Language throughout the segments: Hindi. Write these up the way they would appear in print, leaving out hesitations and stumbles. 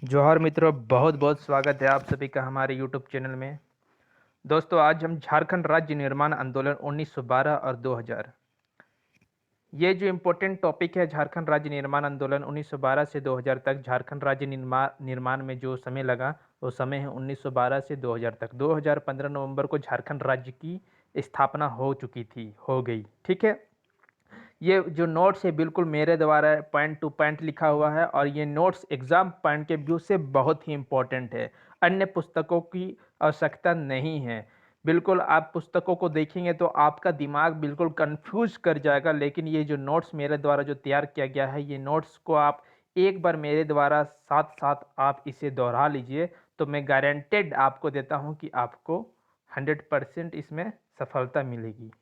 जोहार मित्रों, बहुत बहुत स्वागत है आप सभी का हमारे यूट्यूब चैनल में। दोस्तों, आज हम झारखंड राज्य निर्माण आंदोलन 1912 और 2000, ये जो इम्पोर्टेंट टॉपिक है, झारखंड राज्य निर्माण आंदोलन 1912 से 2000 तक। झारखंड राज्य निर्माण में जो समय लगा वो समय है 1912 से 2000 तक। 2015 नवंबर को झारखंड राज्य की स्थापना हो गई। ठीक है। ये जो नोट्स है बिल्कुल मेरे द्वारा पॉइंट टू पॉइंट लिखा हुआ है, और ये नोट्स एग्जाम पॉइंट के व्यू से बहुत ही इम्पोर्टेंट है। अन्य पुस्तकों की आवश्यकता नहीं है। बिल्कुल आप पुस्तकों को देखेंगे तो आपका दिमाग बिल्कुल कंफ्यूज कर जाएगा, लेकिन ये जो नोट्स मेरे द्वारा जो तैयार किया गया है, ये नोट्स को आप एक बार मेरे द्वारा साथ साथ आप इसे दोहरा लीजिए, तो मैं गारंटेड आपको देता हूँ कि आपको 100% इसमें सफलता मिलेगी।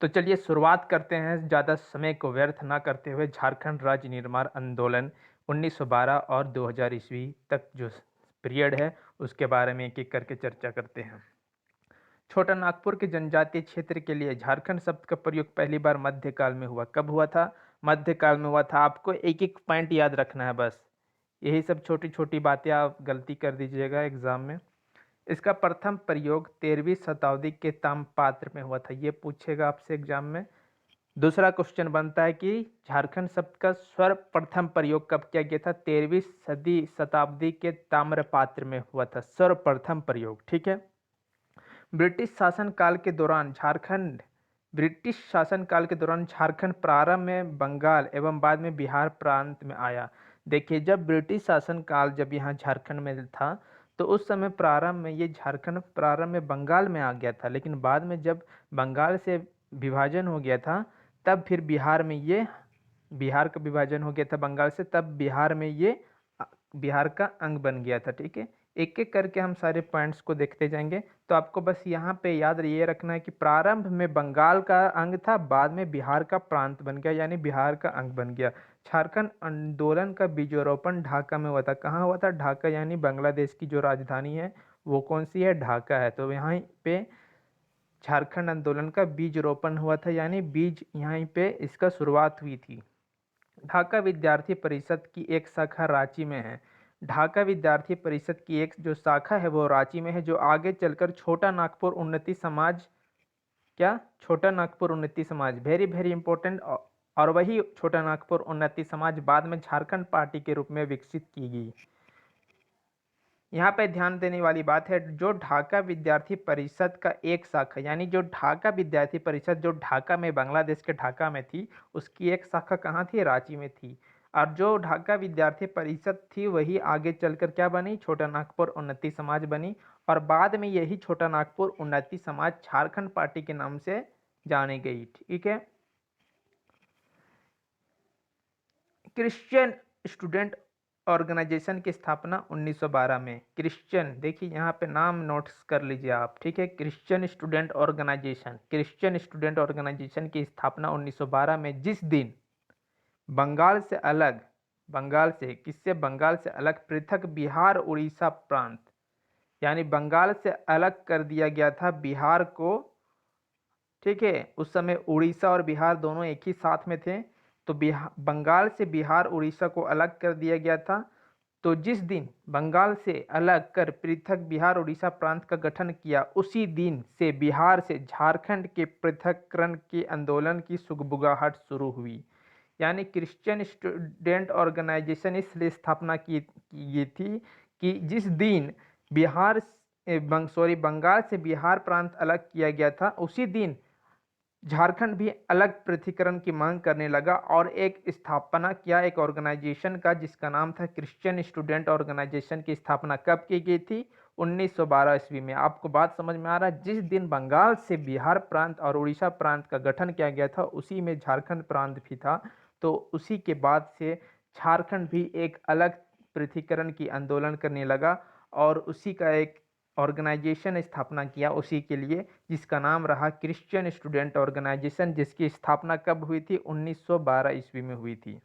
तो चलिए शुरुआत करते हैं, ज़्यादा समय को व्यर्थ ना करते हुए। झारखंड राज्य निर्माण आंदोलन 1912 और 2000 ईस्वी तक जो पीरियड है उसके बारे में एक एक करके चर्चा करते हैं। छोटा नागपुर के जनजातीय क्षेत्र के लिए झारखंड शब्द का प्रयोग पहली बार मध्यकाल में हुआ। कब हुआ था? मध्यकाल में हुआ था। आपको एक एक पॉइंट याद रखना है बस। यही सब छोटी छोटी बातें आप गलती कर दीजिएगा एग्जाम में। इसका प्रथम प्रयोग 13वीं शताब्दी के ताम्रपात्र में हुआ था। ये पूछेगा आपसे एग्जाम में। दूसरा क्वेश्चन बनता है कि झारखंड शब्द का सर्वप्रथम प्रयोग कब किया गया था? 13वीं शताब्दी के ताम्रपात्र में हुआ था सर्वप्रथम प्रयोग। ठीक है। ब्रिटिश शासन काल के दौरान झारखंड ब्रिटिश शासन काल के दौरान झारखंड प्रारंभ में बंगाल एवं बाद में बिहार प्रांत में आया। देखिए, जब ब्रिटिश शासन काल जब यहाँ झारखंड में था तो उस समय प्रारंभ में ये झारखंड प्रारंभ में बंगाल में आ गया था, लेकिन बाद में जब बंगाल से विभाजन हो गया था तब फिर बिहार का विभाजन हो गया था बंगाल से, तब बिहार में ये बिहार का अंग बन गया था। ठीक है। एक एक करके हम सारे पॉइंट्स को देखते जाएंगे। तो आपको बस यहाँ पे याद ये रखना है कि प्रारंभ में बंगाल का अंग था, बाद में बिहार का प्रांत बन गया, यानी बिहार का अंग बन गया। झारखंड आंदोलन का बीजारोपण ढाका में हुआ था। कहाँ हुआ था? ढाका, यानी बांग्लादेश की जो राजधानी है वो कौन सी है? ढाका है। तो यहाँ पे झारखंड आंदोलन का बीज रोपण हुआ था, यानी बीज यहाँ पे इसका शुरुआत हुई थी। ढाका विद्यार्थी परिषद की एक शाखा रांची में है। ढाका विद्यार्थी परिषद की एक जो शाखा है वो रांची में है, जो आगे चलकर छोटा नागपुर उन्नति समाज, क्या छोटा नागपुर उन्नति समाज, वेरी वेरी इंपॉर्टेंट, और वही छोटा नागपुर उन्नति समाज बाद में झारखंड पार्टी के रूप में विकसित की गई। यहाँ पे ध्यान देने वाली बात है, जो ढाका विद्यार्थी परिषद का एक शाखा, यानी जो ढाका विद्यार्थी परिषद जो ढाका में, बांग्लादेश के ढाका में थी, उसकी एक शाखा कहाँ थी? रांची में थी। और जो ढाका विद्यार्थी परिषद थी वही आगे चलकर क्या बनी? छोटा नागपुर उन्नति समाज बनी, और बाद में यही छोटा नागपुर उन्नति समाज झारखंड पार्टी के नाम से जानी गई। ठीक है। क्रिश्चियन स्टूडेंट ऑर्गेनाइजेशन की स्थापना 1912 में। क्रिश्चियन, देखिए यहाँ पे नाम नोट्स कर लीजिए आप। ठीक है। क्रिश्चियन स्टूडेंट ऑर्गेनाइजेशन की स्थापना 1912 में, जिस दिन बंगाल से अलग, बंगाल से अलग पृथक बिहार उड़ीसा प्रांत, यानी बंगाल से अलग कर दिया गया था बिहार को। ठीक है। उस समय उड़ीसा और बिहार दोनों एक ही साथ में थे, तो बंगाल से बिहार उड़ीसा को अलग कर दिया गया था। तो जिस दिन बंगाल से अलग कर पृथक बिहार उड़ीसा प्रांत का गठन किया, उसी दिन से बिहार से झारखंड के पृथक्करण के आंदोलन की सुगबुगाहट शुरू हुई। यानी क्रिश्चियन स्टूडेंट ऑर्गेनाइजेशन इसलिए स्थापना की ये थी कि जिस दिन बंगाल से बिहार प्रांत अलग किया गया था, उसी दिन झारखंड भी अलग पृथक्करण की मांग करने लगा और एक स्थापना किया एक ऑर्गेनाइजेशन का, जिसका नाम था क्रिश्चियन स्टूडेंट ऑर्गेनाइजेशन। की स्थापना कब की गई थी? 1912 ईस्वी में। आपको बात समझ में आ रहा है? जिस दिन बंगाल से बिहार प्रांत और उड़ीसा प्रांत का गठन किया गया था, उसी में झारखंड प्रांत भी था। तो उसी के बाद से झारखंड भी एक अलग पृथक्करण की आंदोलन करने लगा, और उसी का एक ऑर्गेनाइजेशन स्थापना किया उसी के लिए, जिसका नाम रहा क्रिश्चियन स्टूडेंट ऑर्गेनाइजेशन, जिसकी स्थापना कब हुई थी? 1912 ईस्वी में हुई थी।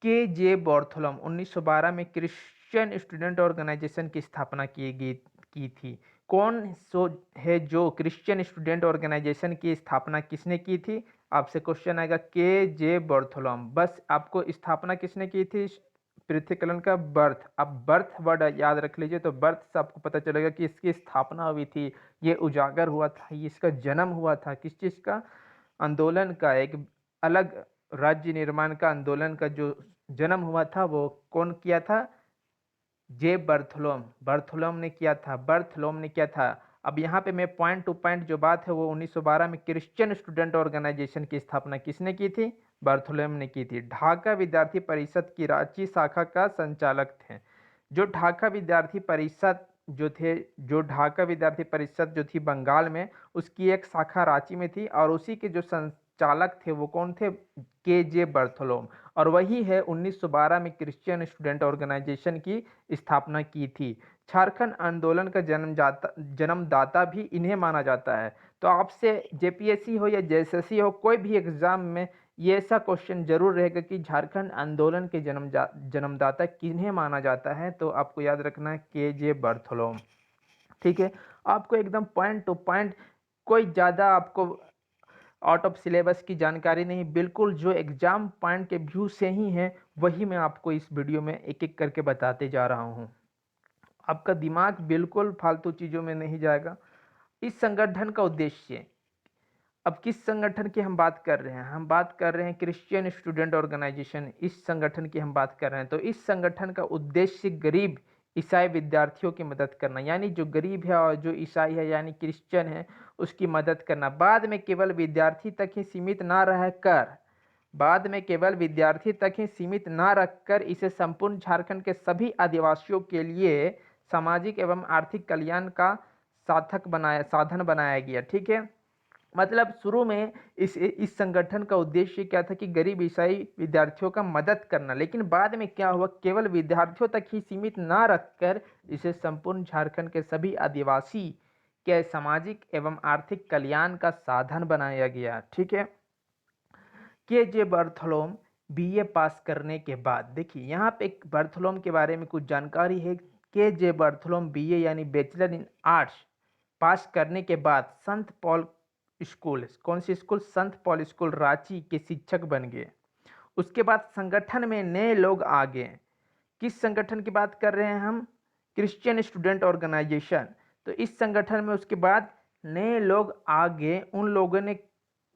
के जे बॉर्थोलम 1912 में क्रिश्चियन स्टूडेंट ऑर्गेनाइजेशन की स्थापना की थी। कौन सो है जो क्रिश्चियन स्टूडेंट ऑर्गेनाइजेशन की स्थापना किसने की थी? आपसे क्वेश्चन आएगा के जे बर्थोलोम, बस आपको स्थापना किसने की थी पृथ्वीकरण का? बर्थ। अब बर्थ वर्ड याद रख लीजिए, तो बर्थ से आपको पता चलेगा कि इसकी स्थापना हुई थी, ये उजागर हुआ था, ये इसका जन्म हुआ था। किस चीज़ का? आंदोलन का, एक अलग राज्य निर्माण का आंदोलन का जो जन्म हुआ था वो कौन किया था? जे बर्थलोम, बर्थलोम ने किया था, बर्थलोम ने किया था। अब यहाँ पे मैं पॉइंट टू पॉइंट जो बात है वो 1912 में क्रिश्चियन स्टूडेंट ऑर्गेनाइजेशन की स्थापना किसने की थी? बर्थलोम ने की थी। ढाका विद्यार्थी परिषद की रांची शाखा का संचालक थे। जो ढाका विद्यार्थी परिषद जो ढाका विद्यार्थी परिषद जो थी बंगाल में, उसकी एक शाखा रांची में थी और उसी के जो संचालक थे वो कौन थे? के जे बर्थलोम। और वही है 1912 में क्रिश्चियन स्टूडेंट ऑर्गेनाइजेशन की स्थापना की थी। झारखंड आंदोलन का जन्मदाता भी इन्हें माना जाता है। तो आपसे जेपीएससी हो या जेएसएससी हो, कोई भी एग्जाम में ये ऐसा क्वेश्चन जरूर रहेगा कि झारखंड आंदोलन के जन्मदाता किन्हें माना जाता है? तो आपको याद रखना है के जे बर्थोलोम। ठीक है, आपको एकदम पॉइंट टू पॉइंट, कोई ज़्यादा आपको आउट ऑफ सिलेबस की जानकारी नहीं, बिल्कुल जो एग्जाम पॉइंट के व्यू से ही है वही मैं आपको इस वीडियो में एक एक करके बताते जा रहा हूँ। आपका दिमाग बिल्कुल फालतू चीज़ों में नहीं जाएगा। इस संगठन का उद्देश्य, अब किस संगठन की हम बात कर रहे हैं? हम बात कर रहे हैं क्रिश्चियन स्टूडेंट ऑर्गेनाइजेशन, इस संगठन की हम बात कर रहे हैं। तो इस संगठन का उद्देश्य गरीब ईसाई विद्यार्थियों की मदद करना, यानी जो गरीब है और जो ईसाई है यानी क्रिश्चियन है उसकी मदद करना। बाद में केवल विद्यार्थी तक ही सीमित ना रहकर बाद में केवल विद्यार्थी तक ही सीमित ना रखकर इसे संपूर्ण झारखंड के सभी आदिवासियों के लिए सामाजिक एवं आर्थिक कल्याण का साधन बनाया गया। ठीक है, मतलब शुरू में इस संगठन का उद्देश्य क्या था कि गरीब ईसाई विद्यार्थियों का मदद करना, लेकिन बाद में क्या हुआ, केवल विद्यार्थियों तक ही सीमित ना रखकर इसे संपूर्ण झारखंड के सभी आदिवासी के सामाजिक एवं आर्थिक कल्याण का साधन बनाया गया। ठीक है, के जे बर्थोलोम बीए पास करने के बाद, देखिए यहाँ पे एक बर्थोलोम के बारे में कुछ जानकारी है। के जे बर्थोलोम बीए यानी बैचलर इन आर्ट्स पास करने के बाद संत पॉल स्कूल, कौन सी स्कूल? संत पॉल स्कूल रांची के शिक्षक बन गए। उसके बाद संगठन में नए लोग आ गए। किस संगठन की बात कर रहे हैं हम? Christian student organisation. तो इस संगठन में उसके बाद नए लोग आ गए। उन लोगों ने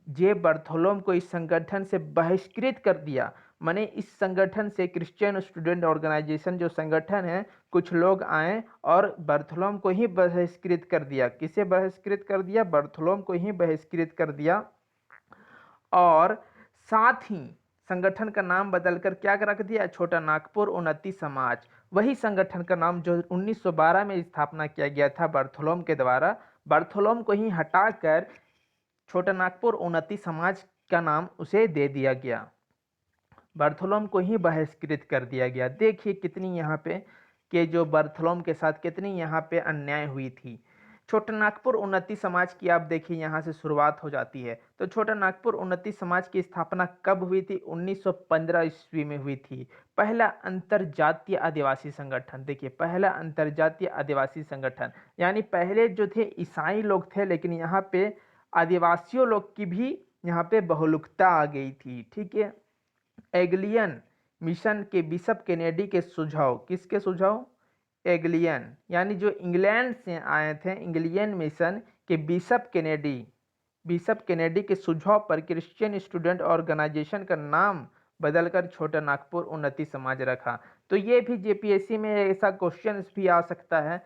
जे बर्थोलोम को इस संगठन से बहिष्कृत कर दिया। माने इस संगठन से, क्रिश्चियन स्टूडेंट ऑर्गेनाइजेशन जो संगठन है, कुछ लोग आए और बर्थोलोम को ही बहिष्कृत कर दिया। किसे बहिष्कृत कर दिया? बर्थोलोम को ही बहिष्कृत कर दिया। और साथ ही संगठन का नाम बदलकर क्या रख दिया? छोटा नागपुर उन्नति समाज। वही संगठन का नाम जो 1912 में स्थापना किया गया था बर्थोलोम के द्वारा, बर्थोलोम को ही हटाकर छोटा नागपुर उन्नति समाज का नाम उसे दे दिया गया। बर्थोलोम को ही बहिष्कृत कर दिया गया। देखिए कितनी यहाँ पे कि जो बर्थोलोम के साथ कितनी यहाँ पे अन्याय हुई थी। छोटा नागपुर उन्नति समाज की आप देखिए यहाँ से शुरुआत हो जाती है। तो छोटा नागपुर उन्नति समाज की स्थापना कब हुई थी? 1915 ईस्वी में हुई थी। पहला अंतरजातीय आदिवासी संगठन, देखिए पहला अंतरजातीय आदिवासी संगठन, यानी पहले जो थे ईसाई लोग थे, लेकिन यहाँ पे आदिवासियों लोग की भी यहाँ पे बहुलकता आ गई थी। ठीक है, एंग्लियन मिशन के बिशप केनेडी के सुझाव, किसके सुझाव? एंग्लियन यानी जो इंग्लैंड से आए थे, इंग्लियन मिशन के बिशप केनेडी के सुझाव पर क्रिश्चियन स्टूडेंट ऑर्गेनाइजेशन का नाम बदलकर छोटा नागपुर उन्नति समाज रखा। तो ये भी जेपीएससी में ऐसा क्वेश्चन भी आ सकता है।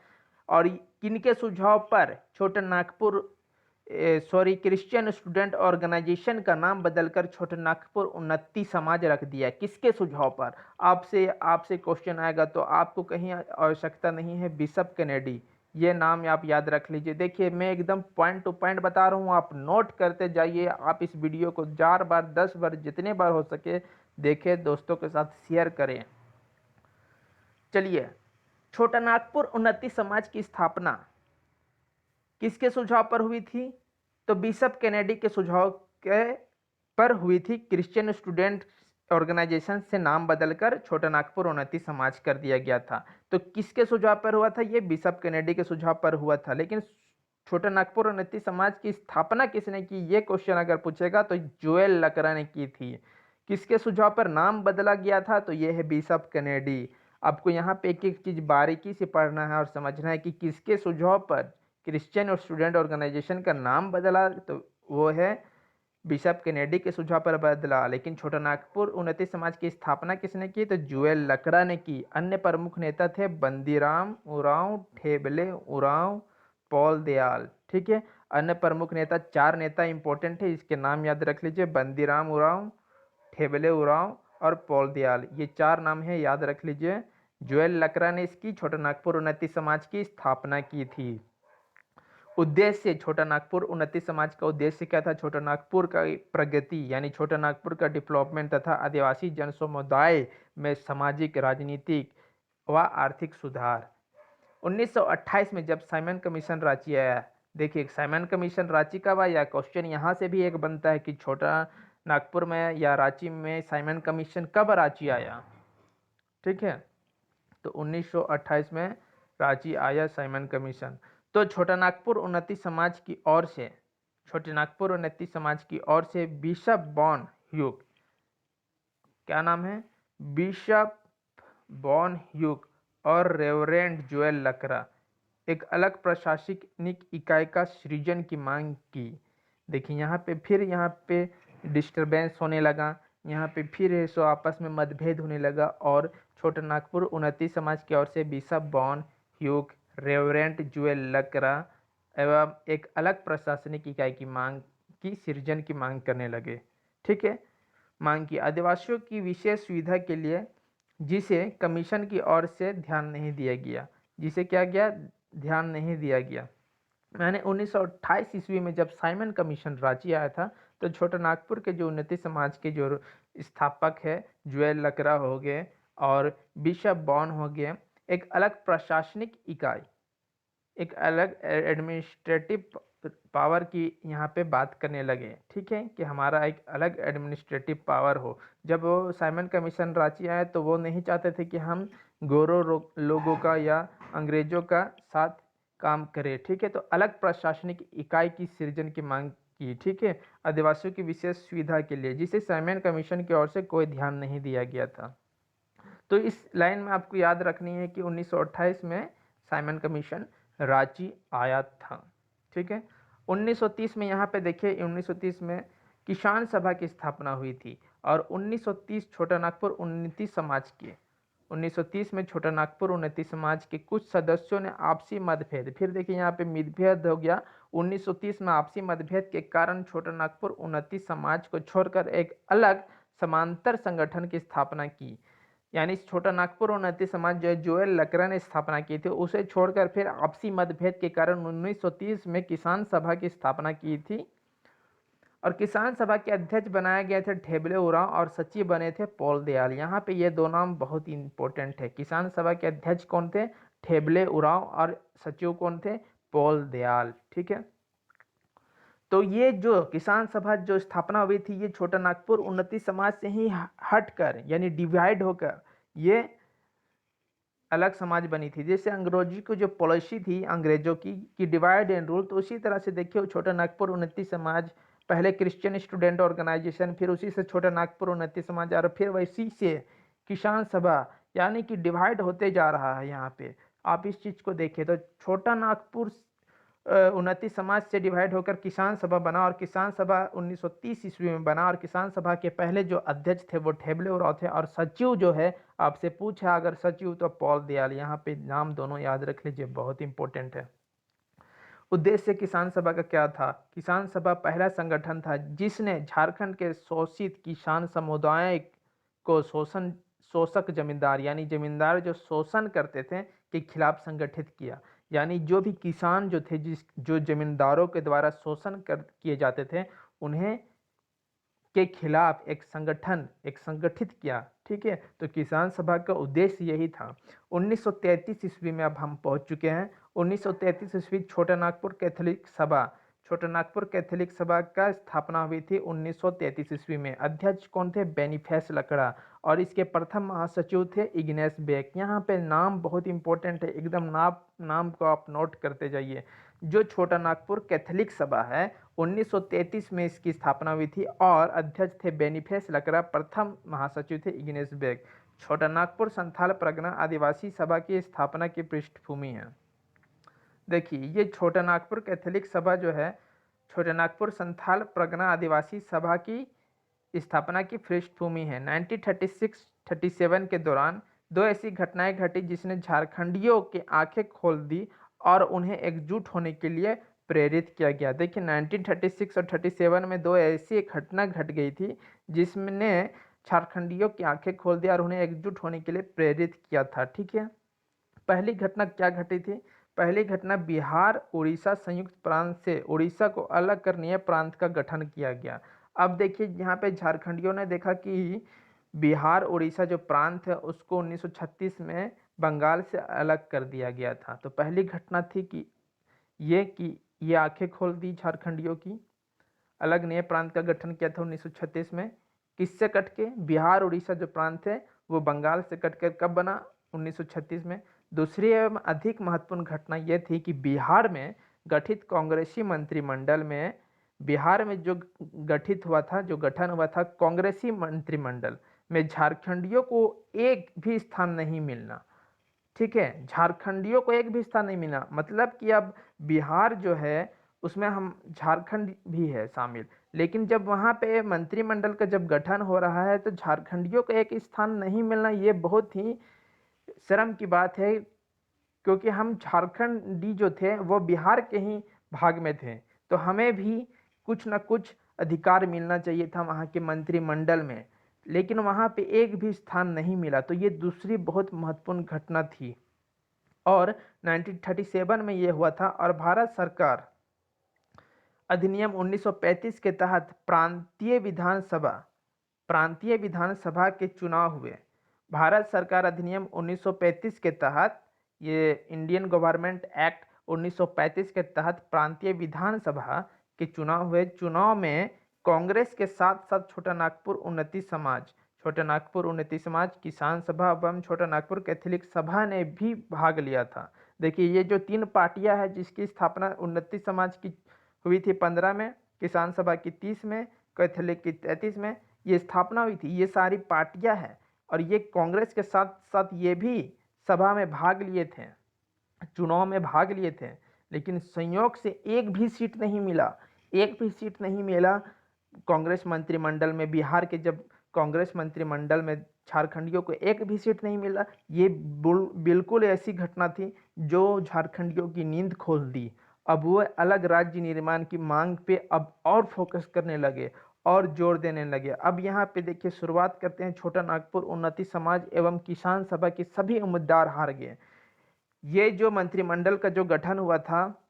और किनके सुझाव पर छोटा नागपुर क्रिश्चियन स्टूडेंट ऑर्गेनाइजेशन का नाम बदलकर छोटा नागपुर उन्नति समाज रख दिया? किसके सुझाव पर? आपसे क्वेश्चन आएगा तो आपको कहीं आवश्यकता नहीं है बिशप केनेडी, ये नाम आप याद रख लीजिए। देखिए मैं एकदम पॉइंट टू पॉइंट बता रहा हूँ, आप नोट करते जाइए। आप इस वीडियो को 4 बार 10 बार जितने बार हो सके देखें, दोस्तों के साथ शेयर करें। चलिए, छोटा नागपुर उन्नति समाज की स्थापना किसके सुझाव पर हुई थी? तो बिशप केनेडी के सुझाव के पर हुई थी। क्रिश्चियन स्टूडेंट ऑर्गेनाइजेशन से नाम बदलकर छोटा नागपुर उन्नति समाज कर दिया गया था। तो किसके सुझाव पर हुआ था? ये बिशप केनेडी के सुझाव पर हुआ था। लेकिन छोटा नागपुर उन्नति समाज की स्थापना किसने की, ये क्वेश्चन अगर पूछेगा तो जोएल लकड़ा ने की थी। किसके सुझाव पर नाम बदला गया था, तो ये है बिशप कैनेडी। आपको यहाँ पे एक एक चीज बारीकी से पढ़ना है और समझना है कि किसके सुझाव पर क्रिश्चियन और स्टूडेंट ऑर्गेनाइजेशन का नाम बदला, तो वो है बिशप कैनेडी के सुझाव पर बदला। लेकिन छोटा नागपुर उन्नति समाज की स्थापना किसने की, तो जोएल लकड़ा ने की। अन्य प्रमुख नेता थे बंदीराम उरांव, ठेबले उरांव, पॉल दयाल। ठीक है, अन्य प्रमुख नेता, 4 नेता इंपॉर्टेंट है, इसके नाम याद रख लीजिए, बंदीराम उरांव, ठेबले उरांव और पॉल दयाल, ये 4 नाम है, याद रख लीजिए। जोएल लकड़ा ने इसकी छोटा नागपुर उन्नति समाज की स्थापना की थी। उद्देश्य, छोटा नागपुर उन्नति समाज का उद्देश्य क्या था, छोटा नागपुर का प्रगति यानी छोटा नागपुर का डेवलपमेंट तथा आदिवासी जन समुदाय में सामाजिक, राजनीतिक व आर्थिक सुधार। 1928 में जब साइमन कमीशन रांची आया, देखिए साइमन कमीशन रांची कब आया, क्वेश्चन यहाँ से भी एक बनता है कि छोटा नागपुर में या रांची में साइमन कमीशन कब रांची आया। ठीक है, तो 1928 में रांची आया साइमन कमीशन। तो छोटा नागपुर उन्नति समाज की ओर से, छोटे नागपुर उन्नति समाज की ओर से बिशप बॉन ह्यूक, क्या नाम है, बिशप बॉन ह्यूक और रेवरेंड जोएल लकड़ा एक अलग प्रशासनिक इकाई का सृजन की मांग की। देखिए यहाँ पे डिस्टरबेंस होने लगा, यहाँ पे फिर सो आपस में मतभेद होने लगा और छोटा नागपुर उन्नति समाज की ओर से बिशप बॉन ह्यूक, रेवरेंड जोएल लकड़ा एवं एक अलग प्रशासनिक इकाई की सृजन की मांग करने लगे। ठीक है, मांग की आदिवासियों की विशेष सुविधा के लिए, जिसे कमीशन की ओर से ध्यान नहीं दिया गया, जिसे क्या गया, ध्यान नहीं दिया गया। मैंने 1928 ईस्वी में जब साइमन कमीशन रांची आया था, तो छोटा नागपुर के जो उन्नति समाज के जो स्थापक है जोएल लकड़ा हो गए और बिशप बॉन हो गए, एक अलग प्रशासनिक इकाई, एक अलग एडमिनिस्ट्रेटिव पावर की यहाँ पे बात करने लगे। ठीक है, कि हमारा एक अलग एडमिनिस्ट्रेटिव पावर हो। जब वो साइमन कमीशन रांची आया तो वो नहीं चाहते थे कि हम गोरो लोगों का या अंग्रेजों का साथ काम करें। ठीक है, तो अलग प्रशासनिक इकाई की सृजन की मांग की। ठीक है, आदिवासियों की विशेष सुविधा के लिए, जिसे साइमन कमीशन की ओर से कोई ध्यान नहीं दिया गया था। तो इस लाइन में आपको याद रखनी है कि 1928 में साइमन कमीशन रांची आया था। ठीक है, 1930 में यहाँ पे देखिए 1930 में किसान सभा की स्थापना हुई थी और 1930 छोटा नागपुर उन्नति समाज के 1930 में छोटा नागपुर उन्नति समाज के कुछ सदस्यों ने आपसी मतभेद, फिर देखिए यहाँ पे मतभेद हो गया। 1930 में आपसी मतभेद के कारण छोटा नागपुर उन्नति समाज को छोड़कर एक अलग समांतर संगठन की स्थापना की। यानी छोटा नागपुर उन्नति समाज जो जोएल लकड़ा ने स्थापना की थी, उसे छोड़कर फिर आपसी मतभेद के कारण 1930 में किसान सभा की स्थापना की थी और किसान सभा के अध्यक्ष बनाए गए थे ठेबले उरांव और सचिव बने थे पॉल दयाल। यहाँ पे ये 2 नाम बहुत ही इंपॉर्टेंट है। किसान सभा के अध्यक्ष कौन थे, ठेबले उरांव, और सचिव कौन थे, पॉल दयाल। ठीक है, तो ये जो किसान सभा जो स्थापना हुई थी, ये छोटा नागपुर उन्नति समाज से ही हटकर यानी डिवाइड होकर ये अलग समाज बनी थी। जैसे अंग्रेजी को जो पॉलिसी थी अंग्रेजों की कि डिवाइड एंड रूल, तो उसी तरह से देखिए छोटा नागपुर उन्नति समाज पहले क्रिश्चियन स्टूडेंट ऑर्गेनाइजेशन, फिर उसी से छोटा नागपुर उन्नति समाज और फिर वैसी से किसान सभा, यानी कि डिवाइड होते जा रहा है। यहाँ पे आप इस चीज को देखें तो छोटा नागपुर उन्नति समाज से डिवाइड होकर किसान सभा बना और किसान सभा 1930 ईस्वी में बना और किसान सभा के पहले जो अध्यक्ष थे वो ठेबले उरांव थे और सचिव जो है, आपसे पूछा अगर सचिव तो पॉल दयाल। यहाँ पे नाम दोनों याद रख लीजिए, बहुत इंपॉर्टेंट है। उद्देश्य किसान सभा का क्या था, किसान सभा पहला संगठन था जिसने झारखंड के शोषित किसान समुदाय को शोषक जमींदार यानी जमींदार जो शोषण करते थे के खिलाफ संगठित किया। यानी जो भी किसान जो थे जो जमींदारों के द्वारा शोषण किए जाते थे, उन्हें के खिलाफ एक संगठित किया। ठीक है, तो किसान सभा का उद्देश्य यही था। 1933 ईस्वी में अब हम पहुंच चुके हैं। 1933 ईस्वी छोटा नागपुर कैथोलिक सभा, छोटा नागपुर कैथोलिक सभा का स्थापना हुई थी 1933 ईस्वी में। अध्यक्ष कौन थे? बेनिफेस लकड़ा। और इसके प्रथम महासचिव थे इग्नेस बेक। यहाँ पे नाम बहुत इंपॉर्टेंट है, एकदम नाम को आप नोट करते जाइए। जो छोटा नागपुर कैथोलिक सभा है 1933 में इसकी स्थापना हुई थी और अध्यक्ष थे बेनिफेस लकड़ा, प्रथम महासचिव थे इग्नेस बेक। छोटा नागपुर संथाल परगना आदिवासी सभा की स्थापना की पृष्ठभूमि है। देखिए ये छोटा नागपुर कैथोलिक सभा जो है छोटा नागपुर संथाल परगना आदिवासी सभा की स्थापना की पृष्ठभूमि है। 1936-37 के दौरान दो ऐसी घटनाएं घटी जिसने झारखंडियों की आंखें खोल दी और उन्हें एकजुट होने के लिए प्रेरित किया गया। देखिए 1936 और 37 में दो ऐसी घटना घट गई थी जिसने झारखंडियों की आंखें खोल दी और उन्हें एकजुट होने के लिए प्रेरित किया था। ठीक है, पहली घटना क्या घटी थी? पहली घटना बिहार उड़ीसा संयुक्त प्रांत से उड़ीसा को अलग कर नए प्रांत का गठन किया गया। अब देखिए यहाँ पे झारखंडियों ने देखा कि बिहार उड़ीसा जो प्रांत है उसको 1936 में बंगाल से अलग कर दिया गया था। तो पहली घटना थी कि ये आंखें खोल दी झारखंडियों की, अलग नए प्रांत का गठन किया था 1936 में। किससे कट के? बिहार उड़ीसा जो प्रांत है वो बंगाल से कटकर कब बना? 1936 में। दूसरी एवं अधिक महत्वपूर्ण घटना यह थी कि बिहार में गठित कांग्रेसी मंत्रिमंडल में बिहार में जो गठित हुआ था, जो गठन हुआ था कांग्रेसी मंत्रिमंडल में झारखंडियों को एक भी स्थान नहीं मिलना। ठीक है, झारखंडियों को एक भी स्थान नहीं मिला, मतलब कि अब बिहार जो है उसमें हम झारखंड भी है शामिल, लेकिन जब वहाँ पे मंत्रिमंडल का जब गठन हो रहा है तो झारखंडियों को एक स्थान नहीं मिलना, ये बहुत ही शर्म की बात है, क्योंकि हम झारखंडी जो थे वो बिहार के ही भाग में थे, तो हमें भी कुछ न कुछ अधिकार मिलना चाहिए था वहाँ के मंत्रिमंडल में, लेकिन वहाँ पे एक भी स्थान नहीं मिला। तो ये दूसरी बहुत महत्वपूर्ण घटना थी और 1937 में ये हुआ था। और भारत सरकार अधिनियम 1935 के तहत प्रांतीय विधानसभा के चुनाव हुए। भारत सरकार अधिनियम 1935 के तहत, ये इंडियन गवर्नमेंट एक्ट 1935 के तहत प्रांतीय विधानसभा के चुनाव हुए। चुनाव में कांग्रेस के साथ साथ छोटा नागपुर उन्नति समाज, किसान सभा एवं छोटा नागपुर कैथोलिक सभा ने भी भाग लिया था। देखिए ये जो तीन पार्टियां हैं जिसकी स्थापना उन्नति समाज की हुई थी 15 में, किसान सभा की 30 में, कैथोलिक की 33 में ये स्थापना हुई थी, ये सारी पार्टियां हैं और ये कांग्रेस के साथ साथ ये भी सभा में भाग लिए थे, चुनाव में भाग लिए थे, लेकिन संयोग से एक भी सीट नहीं मिला कांग्रेस मंत्रिमंडल में। बिहार के जब कांग्रेस मंत्रिमंडल में झारखंडियों को एक भी सीट नहीं मिला, ये बिल्कुल ऐसी घटना थी जो झारखंडियों की नींद खोल दी। अब वो अलग राज्य निर्माण की मांग पे अब और फोकस करने लगे और जोर देने लगे। अब यहाँ पे देखिए शुरुआत करते हैं, छोटा नागपुर उन्नति समाज एवं किसान सभा के सभी उम्मीदवार हार गए। ये जो मंत्रिमंडल का जो गठन हुआ था,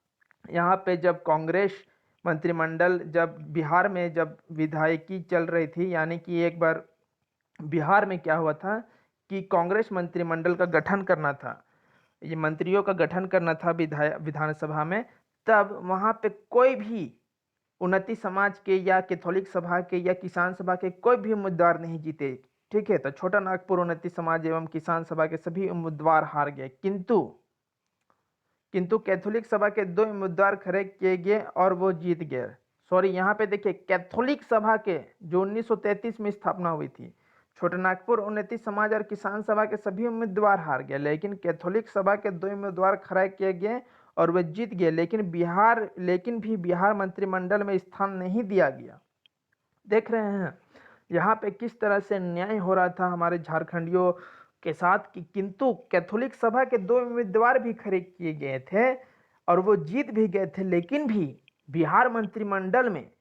यहाँ पे जब कांग्रेस मंत्रिमंडल, जब बिहार में जब विधायकी चल रही थी, यानी कि एक बार बिहार में क्या हुआ था कि कांग्रेस मंत्रिमंडल का गठन करना था, ये मंत्रियों का गठन करना था विधानसभा में, तब वहाँ पे कोई भी उन्नति समाज के या कैथोलिक सभा के या किसान सभा के कोई भी उम्मीदवार नहीं जीते। ठीक है, तो छोटा नागपुर उन्नति समाज एवं किसान सभा के सभी उम्मीदवार हार गए, किंतु कैथोलिक सभा के दो उम्मीदवार खड़े किए गए और वो जीत गए। सॉरी, यहाँ पे देखिए कैथोलिक सभा के जो 1933 में स्थापना हुई थी, छोटा नागपुर उन्नति समाज और किसान सभा के सभी उम्मीदवार हार गए, लेकिन कैथोलिक सभा के दो उम्मीदवार खड़े किए गए और वे जीत गए, लेकिन बिहार मंत्रिमंडल में स्थान नहीं दिया गया। देख रहे हैं यहाँ पे किस तरह से न्याय हो रहा था हमारे झारखंडियों के साथ कि किंतु कैथोलिक सभा के दो उम्मीदवार भी खड़े किए गए थे और वो जीत भी गए थे, लेकिन भी बिहार मंत्रिमंडल में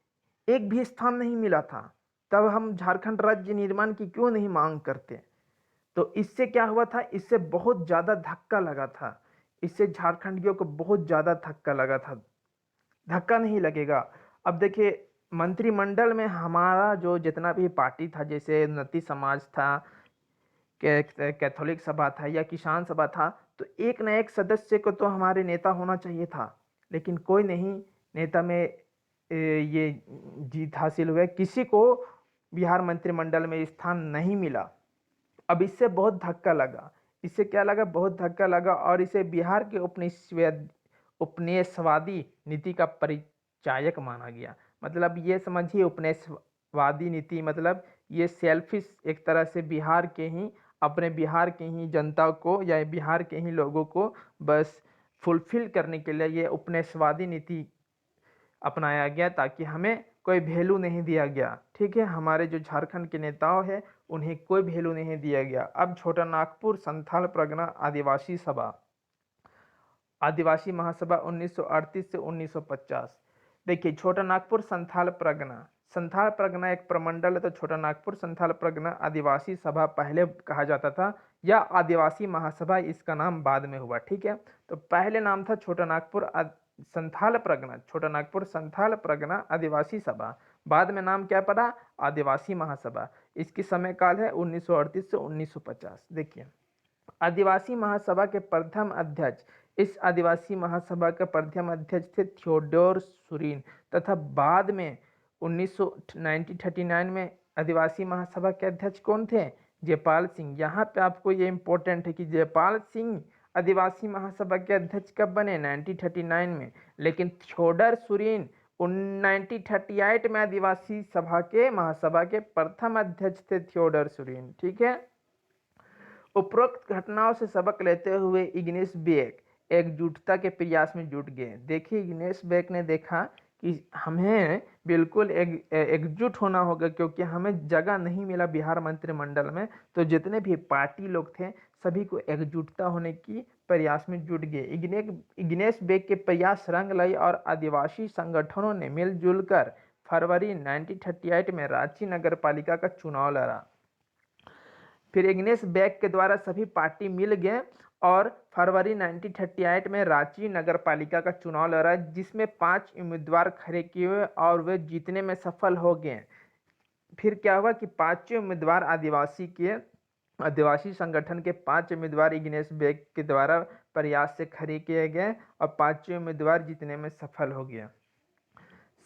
एक भी स्थान नहीं मिला था। तब हम झारखंड राज्य निर्माण की क्यों नहीं मांग करते? तो इससे क्या हुआ था, इससे बहुत ज़्यादा धक्का लगा था, इससे झारखंडियों को बहुत ज़्यादा धक्का लगा था। धक्का नहीं लगेगा। अब देखिए मंत्रिमंडल में हमारा जो जितना भी पार्टी था, जैसे उन्नति समाज था, कैथोलिक सभा था या किसान सभा था, तो एक न एक सदस्य को तो हमारे नेता होना चाहिए था, लेकिन कोई नहीं नेता में ये जीत हासिल हुए, किसी को बिहार मंत्रिमंडल में स्थान नहीं मिला। अब इससे बहुत धक्का लगा, इससे क्या लगा, बहुत धक्का लगा और इसे बिहार के उपनिवेशवादी नीति का परिचायक माना गया। मतलब ये समझिए, उपनिवेशवादी नीति मतलब ये सेल्फिश एक तरह से बिहार के ही, अपने बिहार के ही जनता को या बिहार के ही लोगों को बस फुलफिल करने के लिए ये उपनिवेशवादी नीति अपनाया गया, ताकि हमें कोई वैल्यू नहीं दिया गया। ठीक है, हमारे जो झारखंड के नेताओं हैं उन्हें कोई वैल्यू नहीं दिया गया। अब छोटा नागपुर संथाल परगना आदिवासी सभा, आदिवासी महासभा 1938 से 1950। देखिए, छोटा नागपुर संथाल परगना, संथाल परगना एक प्रमंडल है, तो छोटा नागपुर संथाल परगना आदिवासी सभा पहले कहा जाता था, या आदिवासी महासभा इसका नाम बाद में हुआ। ठीक है, तो पहले नाम था छोटा नागपुर संथाल परगना, छोटा नागपुर संथाल परगना आदिवासी सभा, बाद में नाम क्या पड़ा, आदिवासी महासभा। इसकी समय काल है 1938 से 1950। देखिए, आदिवासी महासभा के प्रथम अध्यक्ष, इस आदिवासी महासभा के प्रथम अध्यक्ष थे थियोडोर सुरीन, तथा बाद में 1939 में आदिवासी महासभा के अध्यक्ष कौन थे, जयपाल सिंह। यहाँ पे आपको ये इम्पोर्टेंट है कि जयपाल सिंह आदिवासी महासभा के अध्यक्ष कब बने, 1939 में, लेकिन थियोडोर सुरीन 1938 में आदिवासी सभा के महासभा के प्रथम अध्यक्ष थे थियोडोर सुरीन। ठीक है, उपरोक्त घटनाओं से सबक लेते हुए इग्नेस बेक एकजुटता के प्रयास में जुट गए। देखिए, इग्नेस बेक ने देखा कि हमें बिल्कुल एकजुट होना होगा, क्योंकि हमें जगह नहीं मिला बिहार मंत्रिमंडल में, तो जितने भी पार्टी लोग थे सभी को एकजुटता होने की प्रयास में जुट गए। इग्नेस बेक के प्रयास रंग लाई और आदिवासी संगठनों ने मिलजुल कर फरवरी 1938 में रांची नगर पालिका का चुनाव लड़ा। फिर इग्नेस बेक के द्वारा सभी पार्टी मिल गए और फरवरी 1938 में रांची नगर पालिका का चुनाव लड़ा, जिसमें 5 उम्मीदवार खड़े किए हुए और वे जीतने में सफल हो गए। फिर क्या हुआ कि 5 उम्मीदवार आदिवासी संगठन के 5 उम्मीदवार इग्नेस बेक के द्वारा प्रयास से खड़े किए गए और 5 उम्मीदवार जीतने में सफल हो गए।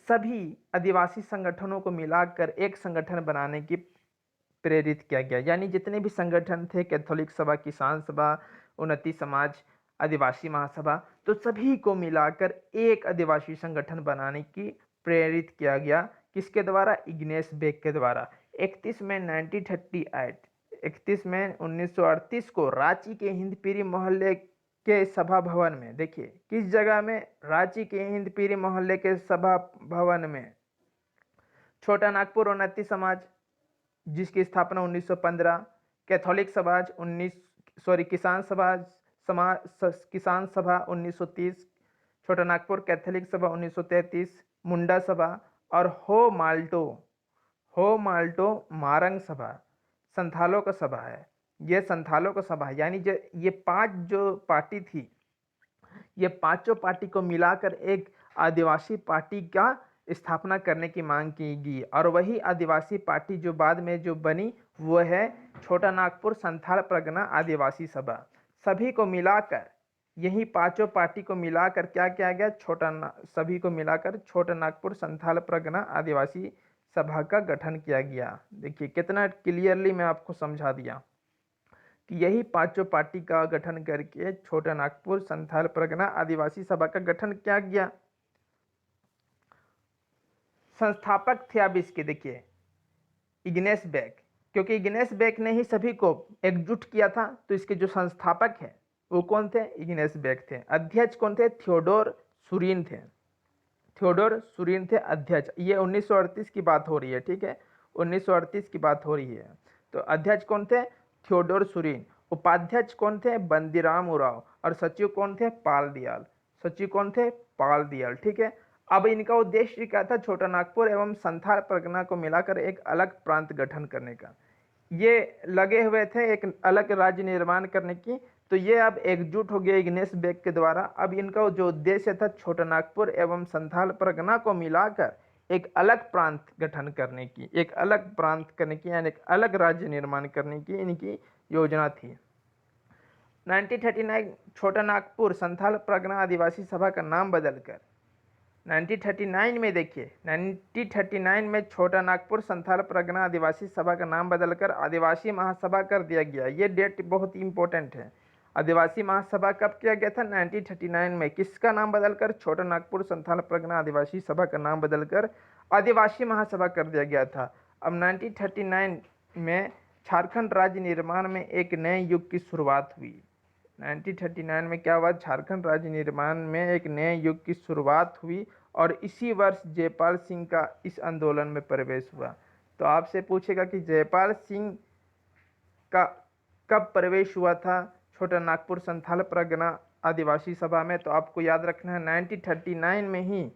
सभी आदिवासी संगठनों को मिलाकर एक संगठन बनाने की प्रेरित किया गया, यानी जितने भी संगठन थे, कैथोलिक सभा, किसान सभा, उन्नति समाज, आदिवासी महासभा, तो सभी को मिलाकर एक आदिवासी संगठन बनाने की प्रेरित किया गया। किसके द्वारा, इग्नेस बेक के द्वारा। 31 मई 1938 को रांची के हिंदपीरी मोहल्ले के सभा भवन में, देखिए किस जगह में, रांची के हिंदपीरी मोहल्ले के सभा भवन में छोटा नागपुर उन्नति समाज, जिसकी स्थापना 1915, कैथोलिक समाज किसान सभा 1930, छोटा नागपुर कैथोलिक सभा 1933, मुंडा सभा और हो माल्टो मारंग सभा संथालों का सभा है। ये संथालों का सभा है, यानी जो ये 5 जो पार्टी थी, ये पांचों पार्टी को मिलाकर एक आदिवासी पार्टी का स्थापना करने की मांग की गई, और वही आदिवासी पार्टी जो बाद में जो बनी वो है छोटा नागपुर संथाल परगना आदिवासी सभा। सभी को मिलाकर, यही पांचों पार्टी को मिलाकर क्या किया गया, सभी को मिलाकर छोटा नागपुर संथाल परगना आदिवासी सभा का गठन किया गया। देखिए कितना क्लियरली मैं आपको समझा दिया कि यही पांचों पार्टी का गठन करके छोटा नागपुर संथाल परगना आदिवासी सभा का गठन किया गया। संस्थापक थे अब इसके, देखिए इग्नेस बेक, क्योंकि इग्नेस बेक ने ही सभी को एकजुट किया था, तो इसके जो संस्थापक हैं वो कौन थे, इग्नेस बेक थे। अध्यक्ष कौन थे, थियोडोर सुरीन थे। थियोडोर सुरीन थे अध्यक्ष। ये 1938 की बात हो रही है, ठीक है, 1938 की बात हो रही है। तो अध्यक्ष कौन थे, थियोडोर सुरीन। उपाध्यक्ष कौन थे, बंदीराम उराव। और सचिव कौन थे, पाल दियाल। सचिव कौन थे, पाल दियाल। ठीक है, अब इनका उद्देश्य क्या था, छोटा नागपुर एवं संथाल परगना को मिलाकर एक अलग प्रांत गठन करने का। ये लगे हुए थे एक अलग राज्य निर्माण करने की, तो ये अब एकजुट हो गए इग्नेस बेक के द्वारा। अब इनका जो उद्देश्य था छोटा नागपुर एवं संथाल परगना को मिलाकर एक अलग प्रांत गठन करने की, एक अलग प्रांत करने की, यानी एक अलग राज्य निर्माण करने की इनकी योजना थी। 1939 छोटा नागपुर संथाल परगना आदिवासी सभा का नाम बदलकर 1939 में देखिए, 1939 में छोटा नागपुर संथाल परगना आदिवासी सभा का नाम बदलकर आदिवासी महासभा कर दिया गया। ये डेट बहुत ही इंपॉर्टेंट है। आदिवासी महासभा कब किया गया था? 1939 में। किसका नाम बदलकर? छोटा नागपुर संथाल परगना आदिवासी सभा का नाम बदलकर आदिवासी महासभा कर दिया गया था। अब 1939 में झारखंड राज्य निर्माण में एक नए युग की शुरुआत हुई। 1939 में क्या हुआ? झारखंड राज्य निर्माण में एक नए युग की शुरुआत हुई और इसी वर्ष जयपाल सिंह का इस आंदोलन में प्रवेश हुआ। तो आपसे पूछेगा कि जयपाल सिंह का कब प्रवेश हुआ था छोटा नागपुर संथाल परगना आदिवासी सभा में? तो आपको याद रखना है 1939 में ही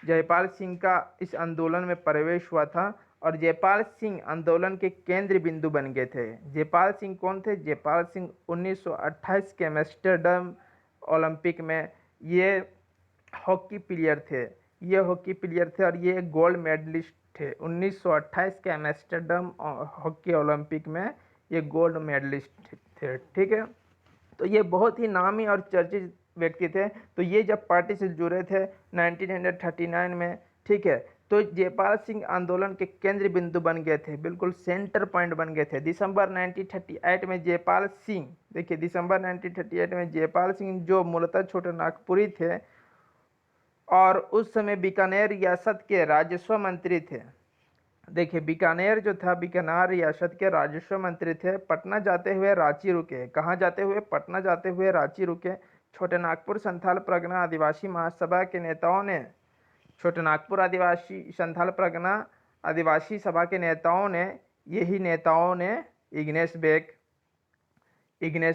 जयपाल सिंह का इस आंदोलन में प्रवेश हुआ था और जयपाल सिंह आंदोलन के केंद्र बिंदु बन गए थे। जयपाल सिंह कौन थे? जयपाल सिंह 1928 के एम्स्टर्डम ओलंपिक में ये हॉकी प्लेयर थे। और ये गोल्ड मेडलिस्ट थे। 1928 के एम्स्टर्डम हॉकी ओलंपिक में ये गोल्ड मेडलिस्ट थे। ठीक है, तो ये बहुत ही नामी और चर्चित व्यक्ति थे। तो ये जब पार्टी से जुड़े थे 1939 में, ठीक है, तो जयपाल सिंह आंदोलन के केंद्र बिंदु बन गए थे, बिल्कुल सेंटर पॉइंट बन गए थे। दिसंबर 1938 में जयपाल सिंह, देखिए दिसंबर 1938 में जयपाल सिंह जो मूलतः छोटे नागपुरी थे और उस समय बीकानेर रियासत के राजस्व मंत्री थे। देखिए बीकानेर जो था, बीकानेर रियासत के राजस्व मंत्री थे। पटना जाते हुए रांची रुके। कहाँ जाते हुए? पटना जाते हुए रांची रुके। छोटे नागपुर संथाल परगना आदिवासी महासभा के नेताओं ने, छोटे नागपुर आदिवासी संथाल परगना आदिवासी सभा के नेताओं ने, यही नेताओं ने इग्नेश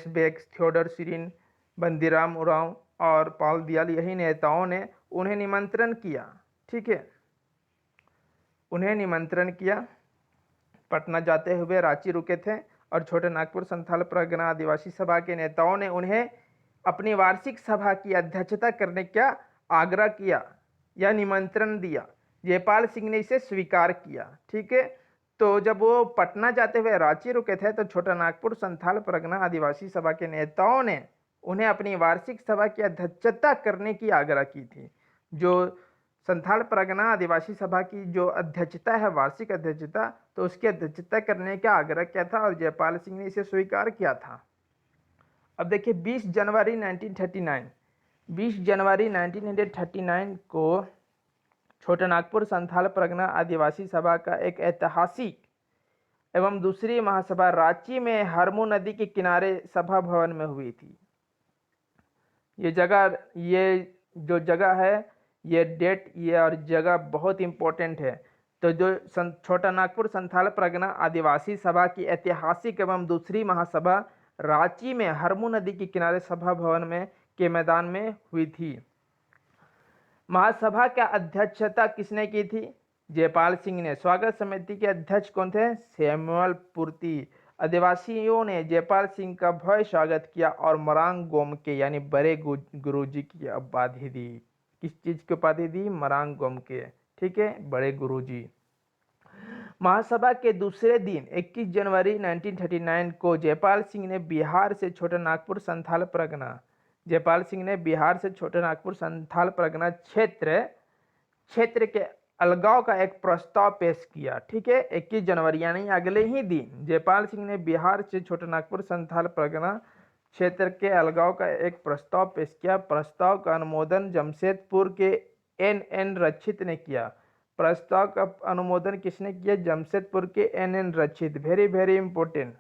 बेग, थियोडर सिरिन, बंदीराम उरांव और पाल दियाल, यही नेताओं ने उन्हें निमंत्रण किया। ठीक है, उन्हें निमंत्रण किया। पटना जाते हुए रांची रुके थे और छोटे नागपुर संथाल परगना आदिवासी सभा के नेताओं ने उन्हें अपनी वार्षिक सभा की अध्यक्षता करने का आग्रह किया या निमंत्रण दिया। जयपाल सिंह ने इसे स्वीकार किया। ठीक है, तो जब वो पटना जाते हुए रांची रुके थे तो छोटा नागपुर संथाल परगना आदिवासी सभा के नेताओं ने उन्हें अपनी वार्षिक सभा की अध्यक्षता करने की आग्रह की थी। जो संथाल परगना आदिवासी सभा की जो अध्यक्षता है, वार्षिक अध्यक्षता, तो उसकी अध्यक्षता करने का आग्रह किया था और जयपाल सिंह ने इसे स्वीकार किया था। अब देखिए 20 जनवरी 1939 को छोटा नागपुर संथाल परगना आदिवासी सभा का एक ऐतिहासिक एवं दूसरी महासभा रांची में हरमू नदी के किनारे सभा भवन में हुई थी। ये जो जगह है, ये डेट, ये और जगह बहुत इंपॉर्टेंट है। तो जो छोटा नागपुर संथाल परगना आदिवासी सभा की ऐतिहासिक एवं दूसरी महासभा रांची में हरमू नदी के किनारे सभा भवन में के मैदान में हुई थी। महासभा का अध्यक्षता किसने की थी? जयपाल सिंह ने। स्वागत समिति के अध्यक्ष कौन थे? सैमुअल पूर्ति। आदिवासियों ने जयपाल सिंह का भव्य स्वागत किया और मरांग गोमके यानी बड़े गुरुजी की उपाधि दी। किस चीज की उपाधि दी? मरांग गोमके। ठीक है, बड़े गुरुजी। महासभा के दूसरे दिन 21 जनवरी 1939 को जयपाल सिंह ने बिहार से छोटा नागपुर संथाल परगना क्षेत्र के अलगाव का एक प्रस्ताव पेश किया। ठीक है, 21 जनवरी यानी अगले ही दिन जयपाल सिंह ने बिहार से छोटा नागपुर संथाल परगना क्षेत्र के अलगाव का एक प्रस्ताव पेश किया। प्रस्ताव का अनुमोदन जमशेदपुर के एन रक्षित ने किया। प्रस्ताव का अनुमोदन किसने किया? जमशेदपुर के N Rakshit. Very very important.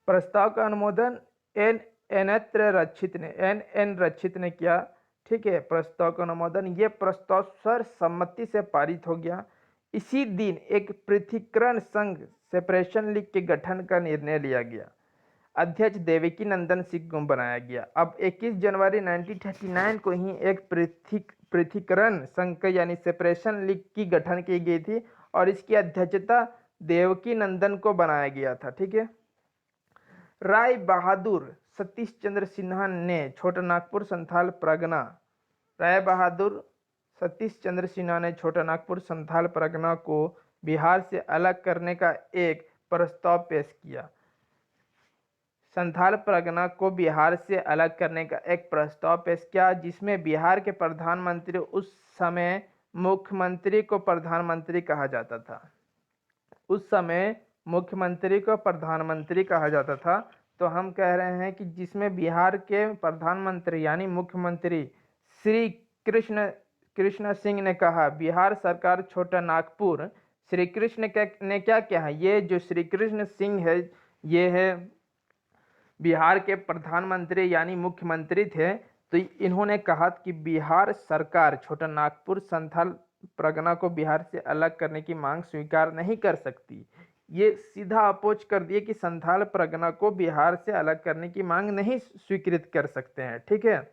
प्रस्ताव का अनुमोदन एन रक्षित ने किया। ठीक है, प्रस्ताव का अनुमोदन, ये प्रस्ताव सर्वसम्मति से पारित हो गया। इसी दिन एक पृथक्करण संघ सेपरेशन लीग के गठन का निर्णय लिया गया। अध्यक्ष देवकी नंदन सिंह को बनाया गया। अब 21 जनवरी 1939 को ही एक पृथक्करण संघ यानी सेपरेशन लीग की गठन की गई थी और इसकी अध्यक्षता देवकी नंदन को बनाया गया था। ठीक है, राय बहादुर सतीश चंद्र सिन्हा ने छोटा नागपुर संथाल परगना को बिहार से अलग करने का एक प्रस्ताव पेश किया। संथाल परगना को बिहार से अलग करने का एक प्रस्ताव पेश किया, जिसमें बिहार के प्रधानमंत्री, उस समय मुख्यमंत्री को प्रधानमंत्री कहा जाता था, उस समय मुख्यमंत्री को प्रधानमंत्री कहा जाता था। तो हम कह रहे हैं कि जिसमें बिहार के प्रधानमंत्री यानी मुख्यमंत्री श्री कृष्ण सिंह ने कहा, बिहार सरकार छोटा नागपुर। श्री कृष्ण ने क्या किया है, ये जो श्री कृष्ण सिंह है, ये है बिहार के प्रधानमंत्री यानी मुख्यमंत्री थे। तो इन्होंने कहा कि बिहार सरकार छोटा नागपुर संथाल परगना को बिहार से अलग करने की मांग स्वीकार नहीं कर सकती। ये सीधा अपोज कर दिए कि संथाल परगना को बिहार से अलग करने की मांग नहीं स्वीकृत कर सकते हैं। ठीक है,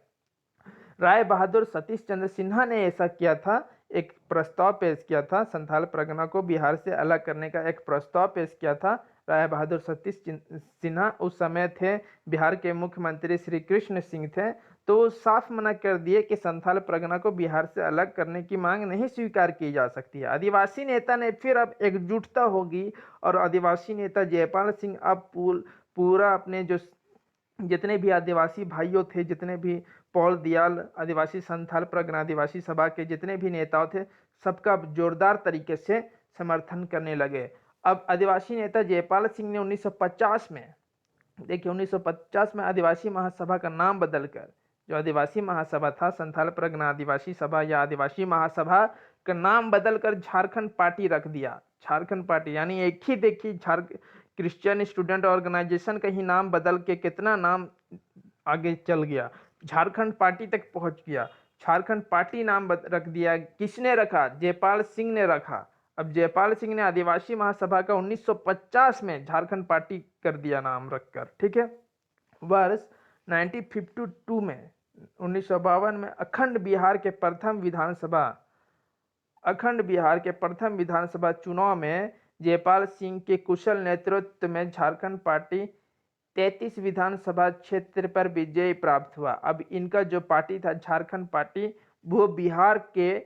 राय बहादुर सतीश चंद्र सिन्हा ने ऐसा किया था, एक प्रस्ताव पेश किया था, संथाल परगना को बिहार से अलग करने का एक प्रस्ताव पेश किया था। राय बहादुर सतीश सिन्हा उस समय थे बिहार के मुख्यमंत्री श्री कृष्ण सिंह थे। तो साफ मना कर दिए कि संथाल परगना को बिहार से अलग करने की मांग नहीं स्वीकार की जा सकती है। आदिवासी नेता ने फिर अब एकजुटता होगी और आदिवासी नेता जयपाल सिंह अब पूरा अपने जो जितने भी आदिवासी भाइयों थे, जितने भी पॉल दियाल आदिवासी संथाल परगना आदिवासी सभा के जितने भी नेताओं थे, सबका जोरदार तरीके से समर्थन करने लगे। अब आदिवासी नेता जयपाल सिंह ने 1950 में, देखिए 1950 में आदिवासी महासभा का नाम बदलकर, जो आदिवासी महासभा था संथाल परगना आदिवासी सभा या आदिवासी महासभा का नाम बदलकर झारखंड पार्टी रख दिया। झारखंड पार्टी यानी एक ही, देखिए क्रिश्चियन स्टूडेंट ऑर्गेनाइजेशन का ही नाम बदल के कितना नाम आगे चल गया, झारखंड पार्टी तक पहुंच गया। झारखंड पार्टी नाम रख दिया। किसने रखा? जयपाल सिंह ने रखा। अब जयपाल सिंह ने आदिवासी महासभा का 1950 में झारखंड पार्टी कर दिया नाम रखकर। ठीक है, वर्ष 1952 में 1952 में अखंड बिहार के प्रथम विधानसभा चुनाव में जयपाल सिंह के कुशल नेतृत्व में झारखंड पार्टी 33 विधानसभा क्षेत्र पर विजय प्राप्त हुआ। अब इनका जो पार्टी था झारखंड पार्टी, वो बिहार के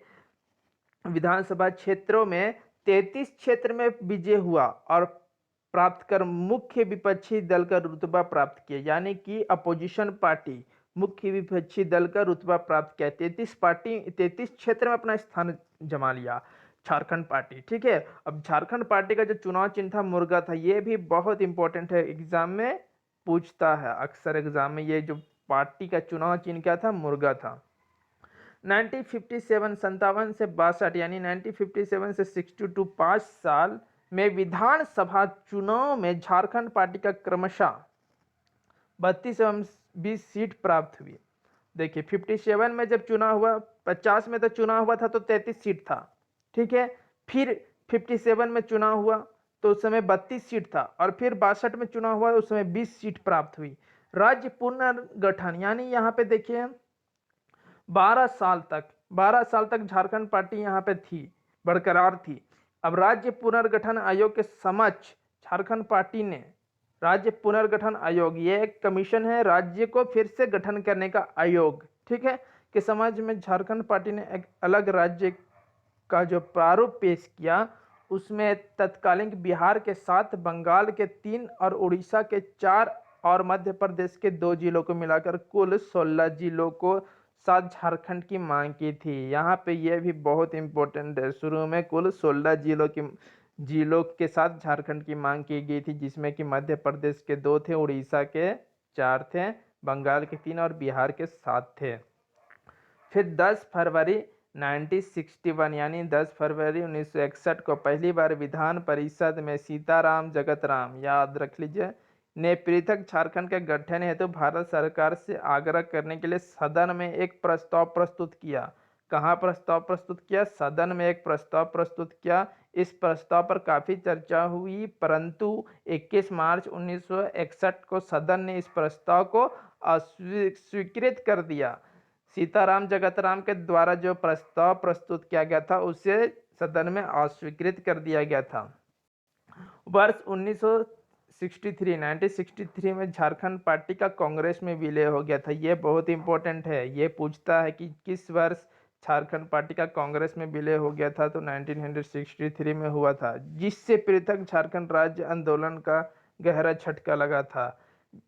विधानसभा क्षेत्रों में 33 क्षेत्र में विजय हुआ और प्राप्त कर मुख्य विपक्षी दल का रुतबा प्राप्त किया, यानी कि अपोजिशन पार्टी मुख्य विपक्षी दल का रुतबा प्राप्त किया। 33 क्षेत्र में अपना स्थान जमा लिया झारखंड पार्टी। ठीक है, अब झारखंड पार्टी का जो चुनाव चिन्ह था मुर्गा था। ये भी बहुत इंपॉर्टेंट है, एग्जाम में पूछता है अक्सर एग्जाम में, ये जो पार्टी का चुनाव चिन्ह क्या था, मुर्गा था। 1957 57 से 62 यानी 1957 से 62 5 साल में विधानसभा चुनाव में झारखंड पार्टी का क्रमशः 32 एवं 20 सीट प्राप्त हुई। देखिए 57 में जब चुनाव हुआ, 50 में तो चुनाव हुआ था तो 33 सीट था। ठीक है, फिर 57 में चुनाव हुआ तो उस समय 32 सीट था और फिर 62 में चुनाव हुआ उस समय 20 सीट प्राप्त हुई। राज्य पुनर्गठन यानी यहाँ पे देखिए 12 साल तक झारखंड पार्टी यहाँ पे थी, बरकरार थी। अब राज्य पुनर्गठन आयोग के समक्ष झारखंड पार्टी ने, राज्य पुनर्गठन आयोग ये एक कमीशन है राज्य को फिर से गठन करने का आयोग, ठीक है, के समक्ष में झारखंड पार्टी ने एक अलग राज्य का जो प्रारूप पेश किया, उसमें तत्कालीन बिहार के 7, बंगाल के 3 और उड़ीसा के 4 और मध्य प्रदेश के 2 जिलों को मिलाकर कुल 16 जिलों को साथ झारखंड की मांग की थी। यहाँ पे ये भी बहुत इंपॉर्टेंट है, शुरू में कुल 16 जिलों के साथ झारखंड की मांग की गई थी, जिसमें कि मध्य प्रदेश के 2 थे, उड़ीसा के 4 थे, बंगाल के 3 और बिहार के 7 थे। फिर 10 फरवरी 1961 यानी 10 फरवरी 1961 को पहली बार विधान परिषद में सीताराम जगतराम, याद रख लीजिए, ने पृथक झारखंड के गठन हेतु भारत सरकार से आग्रह करने के लिए सदन में एक प्रस्ताव प्रस्तुत किया। कहाँ प्रस्ताव प्रस्तुत किया? सदन में एक प्रस्ताव प्रस्तुत किया। इस प्रस्ताव पर काफी चर्चा हुई, परंतु 21 मार्च 1961 को सदन ने इस प्रस्ताव को अस्वीकृत कर दिया। सीताराम जगतराम के द्वारा जो प्रस्ताव प्रस्तुत किया गया था उसे सदन में अस्वीकृत कर दिया गया था। वर्ष 1963 में झारखंड पार्टी का कांग्रेस में विलय हो गया था। ये बहुत इंपॉर्टेंट है, ये पूछता है कि किस वर्ष झारखंड पार्टी का कांग्रेस में विलय हो गया था, तो 1963 में हुआ था, जिससे पृथक झारखंड राज्य आंदोलन का गहरा झटका लगा था।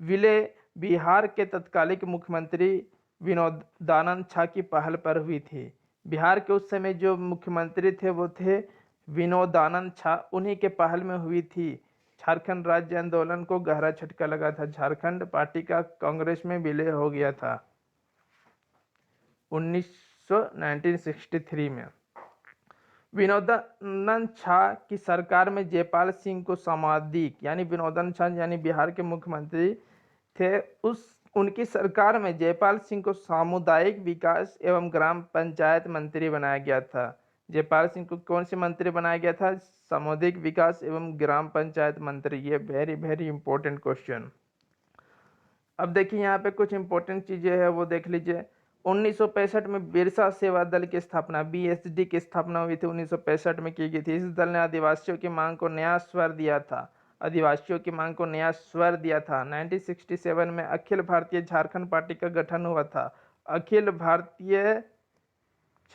विलय बिहार के तत्कालिक मुख्यमंत्री विनोदानंद झा की पहल पर हुई थी। बिहार के उस समय जो मुख्यमंत्री थे वो थे विनोदानंद झा, उन्हीं के पहल में हुई थी। झारखंड राज्य आंदोलन को गहरा झटका लगा था। झारखंड पार्टी का कांग्रेस में विलय हो गया था 1963 में। विनोदानंद झा की सरकार में जयपाल सिंह को सामाजिक, यानी विनोदानंद झा यानी बिहार के मुख्यमंत्री थे, उनकी सरकार में जयपाल सिंह को सामुदायिक विकास एवं ग्राम पंचायत मंत्री बनाया गया था। जयपाल सिंह को कौन से मंत्री बनाया गया था? सामुदायिक विकास एवं ग्राम पंचायत मंत्री। ये वेरी वेरी इंपॉर्टेंट क्वेश्चन। अब देखिए यहाँ पे कुछ इंपॉर्टेंट चीजें हैं, वो देख लीजिए। 1965 में बिरसा सेवा दल की स्थापना, बीएसडी की स्थापना हुई थी, 1965 में की गई थी। इस दल ने आदिवासियों की मांग को नया स्वर दिया था। आदिवासियों की मांग को नया स्वर दिया था। 1967 में अखिल भारतीय झारखंड पार्टी का गठन हुआ था। अखिल भारतीय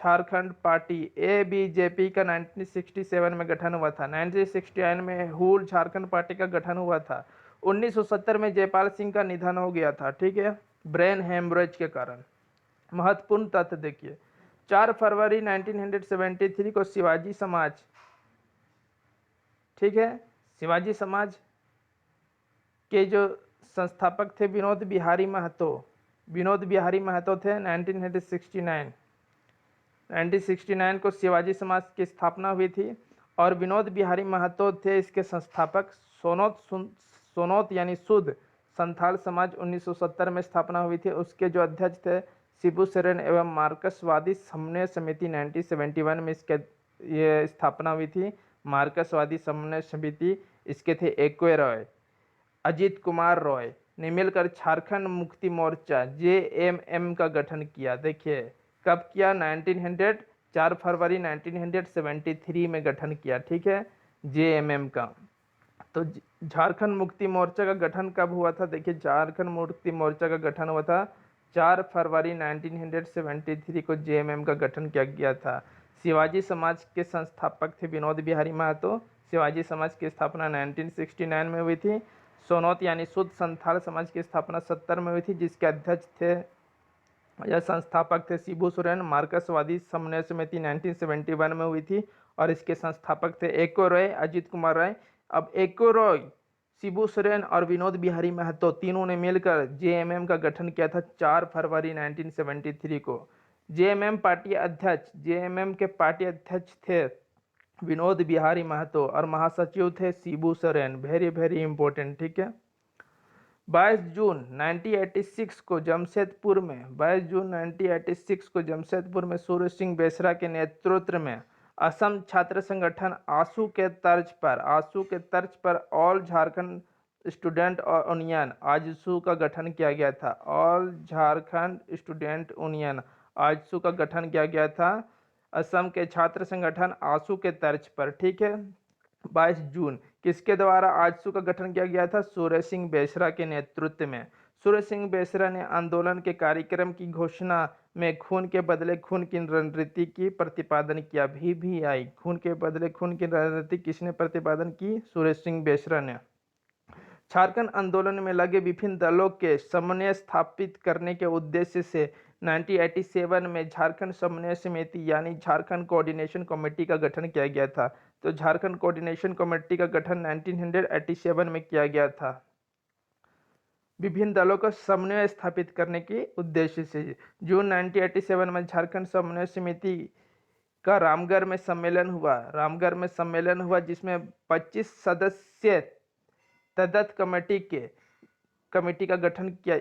झारखंड पार्टी ABJP का 1967 में गठन हुआ था। 1969 में हुल झारखंड पार्टी का गठन हुआ था। 1970 में जयपाल सिंह का निधन हो गया था, ठीक है, ब्रेन हेमरेज के कारण। महत्वपूर्ण तथ्य देखिए, 4 फरवरी 1973 को शिवाजी समाज, ठीक है, शिवाजी समाज के जो संस्थापक थे विनोद बिहारी महतो, विनोद बिहारी महतो थे। 1969 को शिवाजी समाज की स्थापना हुई थी और विनोद बिहारी महतो थे इसके संस्थापक। सोनोत यानी शुद्ध संथाल समाज 1970 में स्थापना हुई थी। उसके जो अध्यक्ष थे शिबू सोरेन एवं मार्क्सवादी समन्वय समिति 1971 में इसके ये स्थापना हुई थी। मार्क्सवादी समन्वय समिति, इसके थे एक्वे रॉय, अजीत कुमार रॉय ने मिलकर झारखंड मुक्ति मोर्चा JMM का गठन किया। देखिए कब किया? 4 फरवरी 1973 में गठन किया, ठीक है, JMM का। तो झारखंड मुक्ति मोर्चा का गठन कब हुआ था? देखिए झारखंड मुक्ति मोर्चा का गठन हुआ था 4 फरवरी 1973 को JMM का गठन किया गया था। शिवाजी समाज के संस्थापक थे विनोद बिहारी महतो। शिवाजी समाज की स्थापना 1969 में हुई थी। सोनोत यानी शुद्ध संथाल समाज की स्थापना 70 में हुई थी, जिसके अध्यक्ष थे या संस्थापक थे शिबू सोरेन। मार्क्सवादी समन्वय समिति 1971 में हुई थी और इसके संस्थापक थे एक्वे रॉय, अजीत कुमार रॉय। अब एक्वे रॉय, शिबू सोरेन और विनोद बिहारी महतो तीनों ने मिलकर JMM का गठन किया था 4 फरवरी 1973 को। JMM के पार्टी अध्यक्ष थे विनोद बिहारी महतो और महासचिव थे Shibu Soren. Very very important, ठीक है। 22 जून 1986 को जमशेदपुर में सूर्य सिंह बेसरा के नेतृत्व में असम छात्र संगठन आसू के तर्ज पर all Jharkhand student union AJSU का गठन किया गया था। All Jharkhand student union AJSU का गठन किया गया था असम के छात्र संगठन आसू के तर्ज पर, ठीक है। 22 जून किसके द्वारा आजसू का गठन किया गया था? सूर्य सिंह बेसरा के नेतृत्व में। सूर्य सिंह बेसरा ने आंदोलन के कार्यक्रम की घोषणा में खून के बदले खून की रणनीति की प्रतिपादन किया। VBI, खून के बदले खून की रणनीति किसने प्रतिपादन की? सूर्य सिंह बेसरा ने। झारखंड आंदोलन में लगे विभिन्न दलों के समन्वय स्थापित करने के उद्देश्य से 1987 में झारखंड समन्वय समिति यानी झारखंड कोऑर्डिनेशन कमेटी का गठन किया गया था। तो झारखंड कोऑर्डिनेशन कमेटी का गठन 1987 में किया गया था विभिन्न दलों का समन्वय स्थापित करने के उद्देश्य से। जून 1987 में झारखंड समन्वय समिति का रामगढ़ में सम्मेलन हुआ जिसमें 25 सदस्य तदत कमेटी का गठन किया।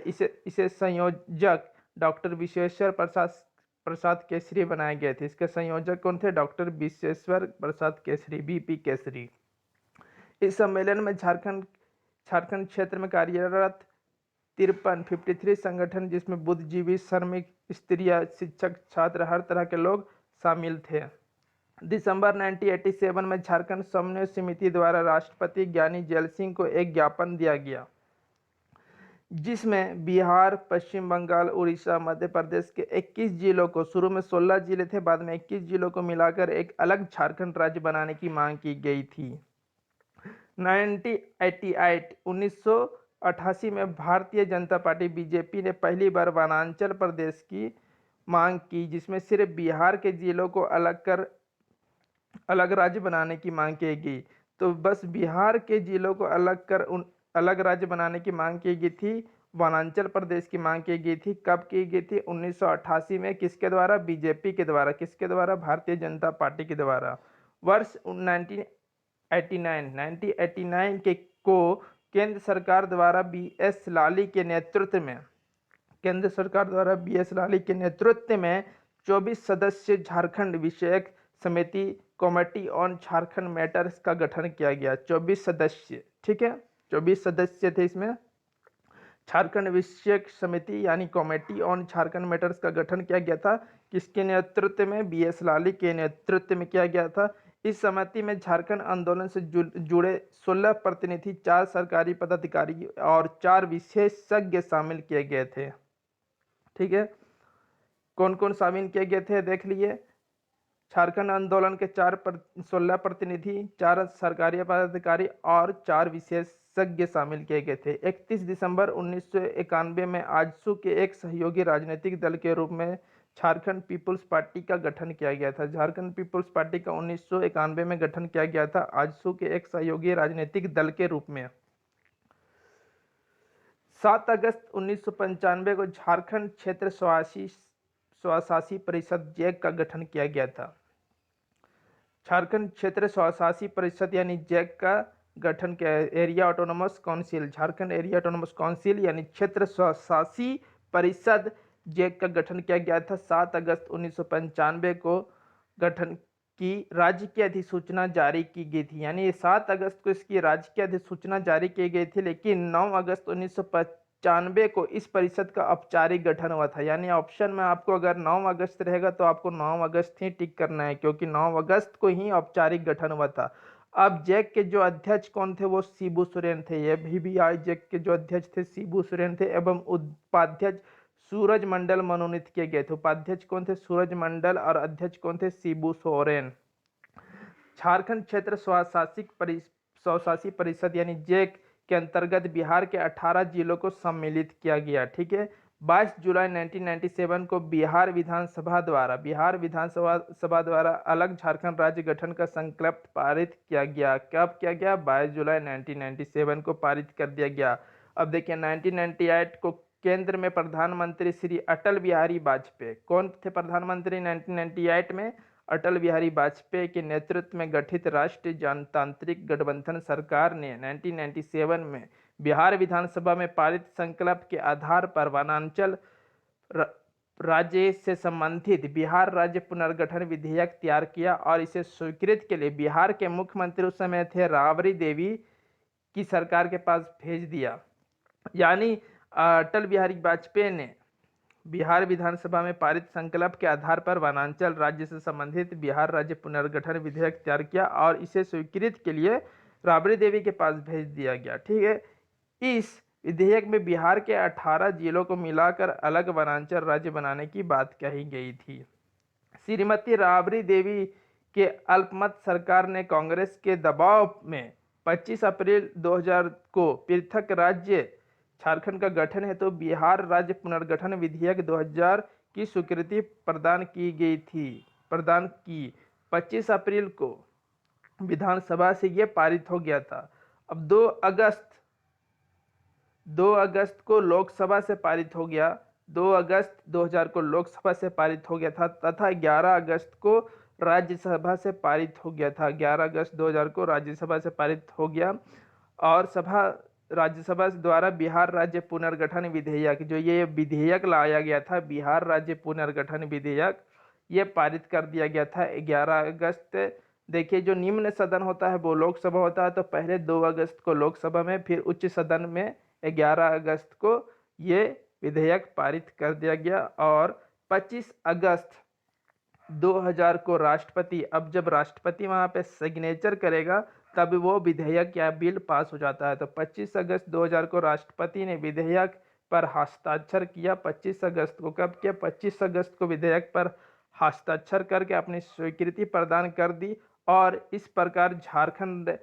इसे संयोजक डॉक्टर विश्वेश्वर प्रसाद केसरी बनाए गए थे। इसके संयोजक कौन थे? डॉक्टर विश्वेश्वर प्रसाद केसरी, BP केसरी। इस सम्मेलन में झारखंड क्षेत्र में कार्यरत 53 संगठन, जिसमें बुद्धिजीवी, श्रमिक, स्त्रियां, शिक्षक, छात्र, हर तरह के लोग शामिल थे। दिसंबर 1987 में झारखंड समन्वय समिति द्वारा राष्ट्रपति ज्ञानी जैल सिंह को एक ज्ञापन दिया गया, जिसमें बिहार, पश्चिम बंगाल, उड़ीसा, मध्य प्रदेश के 21 जिलों को, शुरू में 16 जिले थे, बाद में 21 जिलों को मिलाकर एक अलग झारखंड राज्य बनाने की मांग की गई थी। 1988 1988 में भारतीय जनता पार्टी बीजेपी ने पहली बार वनांचल प्रदेश की मांग की, जिसमें सिर्फ बिहार के जिलों को अलग राज्य बनाने की मांग की गई। तो बस बिहार के जिलों को अलग राज्य बनाने की मांग की गई थी। वनांचल प्रदेश की मांग की गई थी। कब की गई थी? 1988 में। किसके द्वारा? बीजेपी के द्वारा। किसके द्वारा? भारतीय जनता पार्टी के द्वारा। वर्ष 1989 के को केंद्र सरकार द्वारा बी.एस. लाली के नेतृत्व में 24 सदस्य झारखंड विषयक समिति कमेटी ऑन झारखंड मैटर्स का गठन किया गया। 24 सदस्य, ठीक है, 24 सदस्य थे इसमें। झारखंड विषयक समिति यानी कमेटी ऑन झारखंड मैटर्स का गठन किया गया था। किसके नेतृत्व में? बी.एस. लाली के नेतृत्व में किया गया था। इस समिति में झारखंड आंदोलन से जुड़े 16 प्रतिनिधि, 4 सरकारी पदाधिकारी और 4 विशेषज्ञ शामिल किए गए थे। ठीक है, कौन कौन शामिल किए गए थे देख लिए। झारखंड आंदोलन के 16 प्रतिनिधि, 4 सरकारी पदाधिकारी और 4 विशेषज्ञ शामिल किए गए थे। 31 दिसंबर 1991 में आजसू के एक सहयोगी राजनीतिक दल के रूप में झारखंड पीपुल्स पार्टी का गठन किया गया था। झारखंड पीपुल्स पार्टी का 1991 में गठन किया गया था आजसू के एक सहयोगी राजनीतिक दल के रूप में। 7 अगस्त 1995 को झारखंड क्षेत्र स्वशासी परिषद जैक का गठन किया गया था। झारखंड क्षेत्र स्वशासी परिषद यानी जैक का गठन किया। Area autonomous council, Jharkhand area autonomous council यानी क्षेत्र स्वशासी परिषद जैक का गठन किया गया था। 7 अगस्त 1995 को गठन की राज्य की अधिसूचना जारी की गई थी। यानी 7 अगस्त को इसकी राज्य की अधिसूचना जारी की गई थी, लेकिन 9 अगस्त 1995 को इस परिषद का औपचारिक गठन हुआ था। यानी ऑप्शन में आपको अगर 9 अगस्त रहेगा तो आपको 9 अगस्त ही टिक करना है, क्योंकि 9 अगस्त को ही औपचारिक गठन हुआ था। अब जैक के जो अध्यक्ष कौन थे? वो शिबू सोरेन थे। ये VBI जैक के जो अध्यक्ष थे शिबू सोरेन थे एवं उपाध्यक्ष सूरज मंडल मनोनीत किए गए थे। उपाध्यक्ष कौन थे? सूरज मंडल और अध्यक्ष कौन थे? शिबू सोरेन। झारखंड क्षेत्र स्वशासी परिषद यानी जैक के अंतर्गत बिहार के 18 जिलों को सम्मिलित किया गया। ठीक है, 22 जुलाई 1997 को बिहार विधानसभा द्वारा अलग झारखंड राज्य गठन का संकल्प पारित किया गया। कब किया गया? 22 जुलाई 1997 को पारित कर दिया गया। अब देखिए 1998 को केंद्र में प्रधानमंत्री श्री अटल बिहारी वाजपेयी, कौन थे प्रधानमंत्री 1998 में? अटल बिहारी वाजपेयी के नेतृत्व में गठित राष्ट्रीय जनतांत्रिक गठबंधन सरकार ने 1997 में बिहार विधानसभा में पारित संकल्प के आधार पर वनांचल राज्य से संबंधित बिहार राज्य पुनर्गठन विधेयक तैयार किया और इसे स्वीकृत के लिए बिहार के मुख्यमंत्री उस समय थे राबड़ी देवी की सरकार के पास भेज दिया। यानी अटल बिहारी वाजपेयी ने बिहार विधानसभा में पारित संकल्प के आधार पर वनांचल राज्य से संबंधित बिहार राज्य पुनर्गठन विधेयक तैयार किया और इसे स्वीकृत के लिए राबड़ी देवी के पास भेज दिया गया। ठीक है, इस विधेयक में बिहार के 18 जिलों को मिलाकर अलग वनांचल राज्य बनाने की बात कही गई थी। श्रीमती राबड़ी देवी के अल्पमत सरकार ने कांग्रेस के दबाव में 25 अप्रैल 2000 को पृथक राज्य झारखंड का गठन है तो बिहार राज्य पुनर्गठन विधेयक 2000 की स्वीकृति प्रदान की 25 अप्रैल को विधानसभा से यह पारित हो गया था। अब 2 अगस्त को लोकसभा से पारित हो गया। 2 अगस्त 2000 को लोकसभा से पारित हो गया था तथा 11 अगस्त को राज्यसभा से पारित हो गया था। 11 अगस्त 2000 को राज्यसभा से पारित हो गया और राज्यसभा द्वारा बिहार राज्य पुनर्गठन विधेयक, जो ये विधेयक लाया गया था बिहार राज्य पुनर्गठन विधेयक, ये पारित कर दिया गया था 11 अगस्त। देखिए जो निम्न सदन होता है वो लोकसभा होता है, तो पहले 2 अगस्त को लोकसभा में, फिर उच्च सदन में 11 अगस्त को ये विधेयक पारित कर दिया गया और 25 अगस्त 2000 को राष्ट्रपति, अब जब राष्ट्रपति वहां पे सिग्नेचर करेगा तब वो विधेयक या बिल पास हो जाता है। तो 25 अगस्त 2000 को राष्ट्रपति ने विधेयक पर हस्ताक्षर किया। 25 अगस्त को कब किया? 25 अगस्त को विधेयक पर हस्ताक्षर करके अपनी स्वीकृति प्रदान कर दी और इस प्रकार झारखंड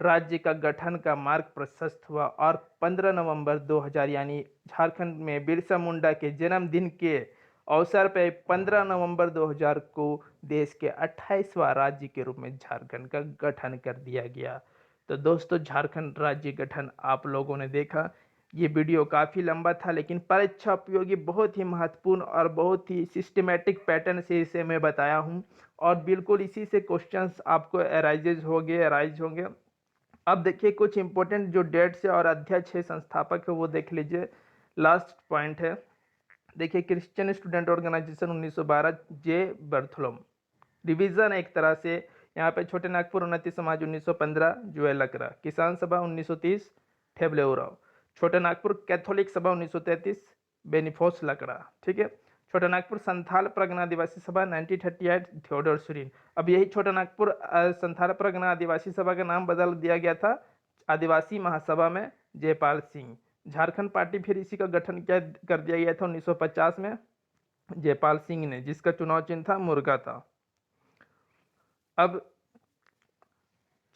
राज्य का गठन का मार्ग प्रशस्त हुआ और 15 नवंबर 2000 यानी झारखंड में बिरसा मुंडा के जन्मदिन के अवसर पर 15 नवंबर 2000 को देश के 28वां राज्य के रूप में झारखंड का गठन कर दिया गया। तो दोस्तों, झारखंड राज्य गठन आप लोगों ने देखा। ये वीडियो काफ़ी लंबा था, लेकिन परीक्षा उपयोगी, बहुत ही महत्वपूर्ण और बहुत ही सिस्टमेटिक पैटर्न से इसे मैं बताया हूँ और बिल्कुल इसी से क्वेश्चंस आपको अराइज होंगे। अब देखिए कुछ इंपॉर्टेंट जो डेट्स है और अध्यक्ष है, संस्थापक है, वो देख लीजिए। लास्ट पॉइंट है, देखिए क्रिश्चियन स्टूडेंट ऑर्गेनाइजेशन 1912 जे बर्थलोम। डिवीजन एक तरह से यहाँ पे छोटे नागपुर उन्नति समाज 1915 जुएल लकड़ा। किसान सभा 1930 ठेबले उराव। छोटे नागपुर कैथोलिक सभा 1933 बेनिफोस लकड़ा। ठीक है। छोटा नागपुर संथाल प्रगना आदिवासी सभा 1938 थियोडोर सुरीन। अब यही छोटा नागपुर संथाल प्रगना आदिवासी सभा का नाम बदल दिया गया था आदिवासी महासभा में जयपाल सिंह। झारखंड पार्टी फिर इसी का गठन क्या कर दिया गया था 1950 में जयपाल सिंह ने, जिसका चुनाव चिन्ह था मुर्गा था। अब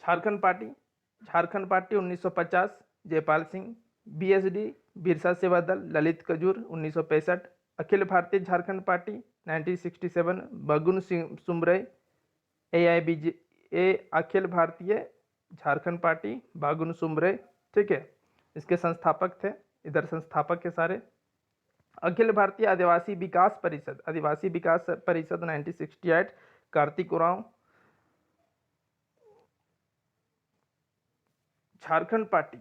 झारखंड पार्टी 1950 जयपाल सिंह। बीएसडी बिरसा सेवा दल ललित कजूर 1965। अखिल भारतीय झारखंड पार्टी 1967 बगुन सुमरई। ए अखिल भारतीय झारखंड पार्टी बागुन सुमरई। ठीक है। इसके संस्थापक थे, इधर संस्थापक के सारे। अखिल भारतीय आदिवासी Vikas Parishad 1968 Kartik Oraon. Jharkhand party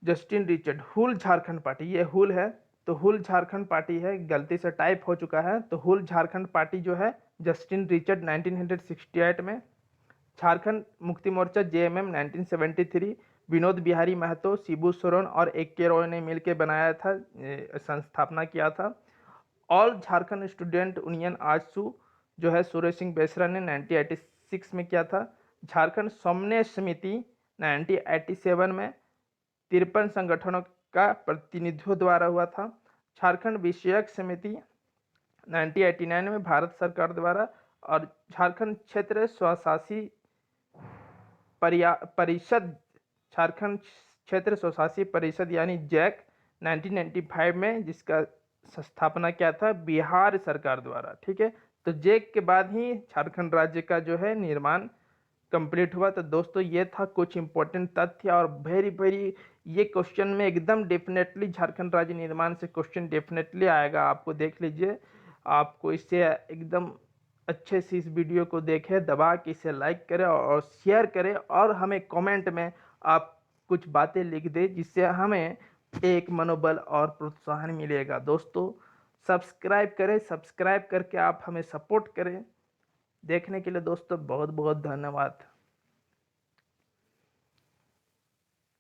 Justin Richard. Hul Jharkhand party, ये हुल है तो हुल झारखंड पार्टी है, गलती से टाइप हो चुका है। तो हुल झारखंड पार्टी जो है जस्टिन रिचर्ड 1968 में। झारखंड मुक्ति मोर्चा जेएमएम 1973 विनोद बिहारी महतो, शिबू सोरेन और के रॉय ने मिलकर बनाया था, संस्थापना किया था। All Jharkhand student union AJSU जो है सुरेश सिंह बेसरा ने 1986 में किया था। झारखंड समन्वय समिति 1987 में 53 संगठनों का प्रतिनिधित्व द्वारा हुआ था। झारखंड विषयक समिति 1989 में भारत सरकार द्वारा। और झारखंड क्षेत्र स्वशासी परिषद, झारखंड क्षेत्र स्वशासी परिषद यानी जैक 1995 में, जिसका स्थापना किया था बिहार सरकार द्वारा। ठीक है। तो जैक के बाद ही झारखंड राज्य का जो है निर्माण कंप्लीट हुआ। तो दोस्तों, ये था कुछ इंपॉर्टेंट तथ्य और वेरी ये क्वेश्चन में एकदम डेफिनेटली झारखंड राज्य निर्माण से क्वेश्चन डेफिनेटली आएगा। आपको देख लीजिए, आपको इससे एकदम अच्छे से इस वीडियो को देखें, दबा के इसे लाइक करें और शेयर करें और हमें कमेंट में आप कुछ बातें लिख दें, जिससे हमें एक मनोबल और प्रोत्साहन मिलेगा। दोस्तों, सब्सक्राइब करें, सब्सक्राइब करके आप हमें सपोर्ट करें। देखने के लिए दोस्तों बहुत बहुत धन्यवाद।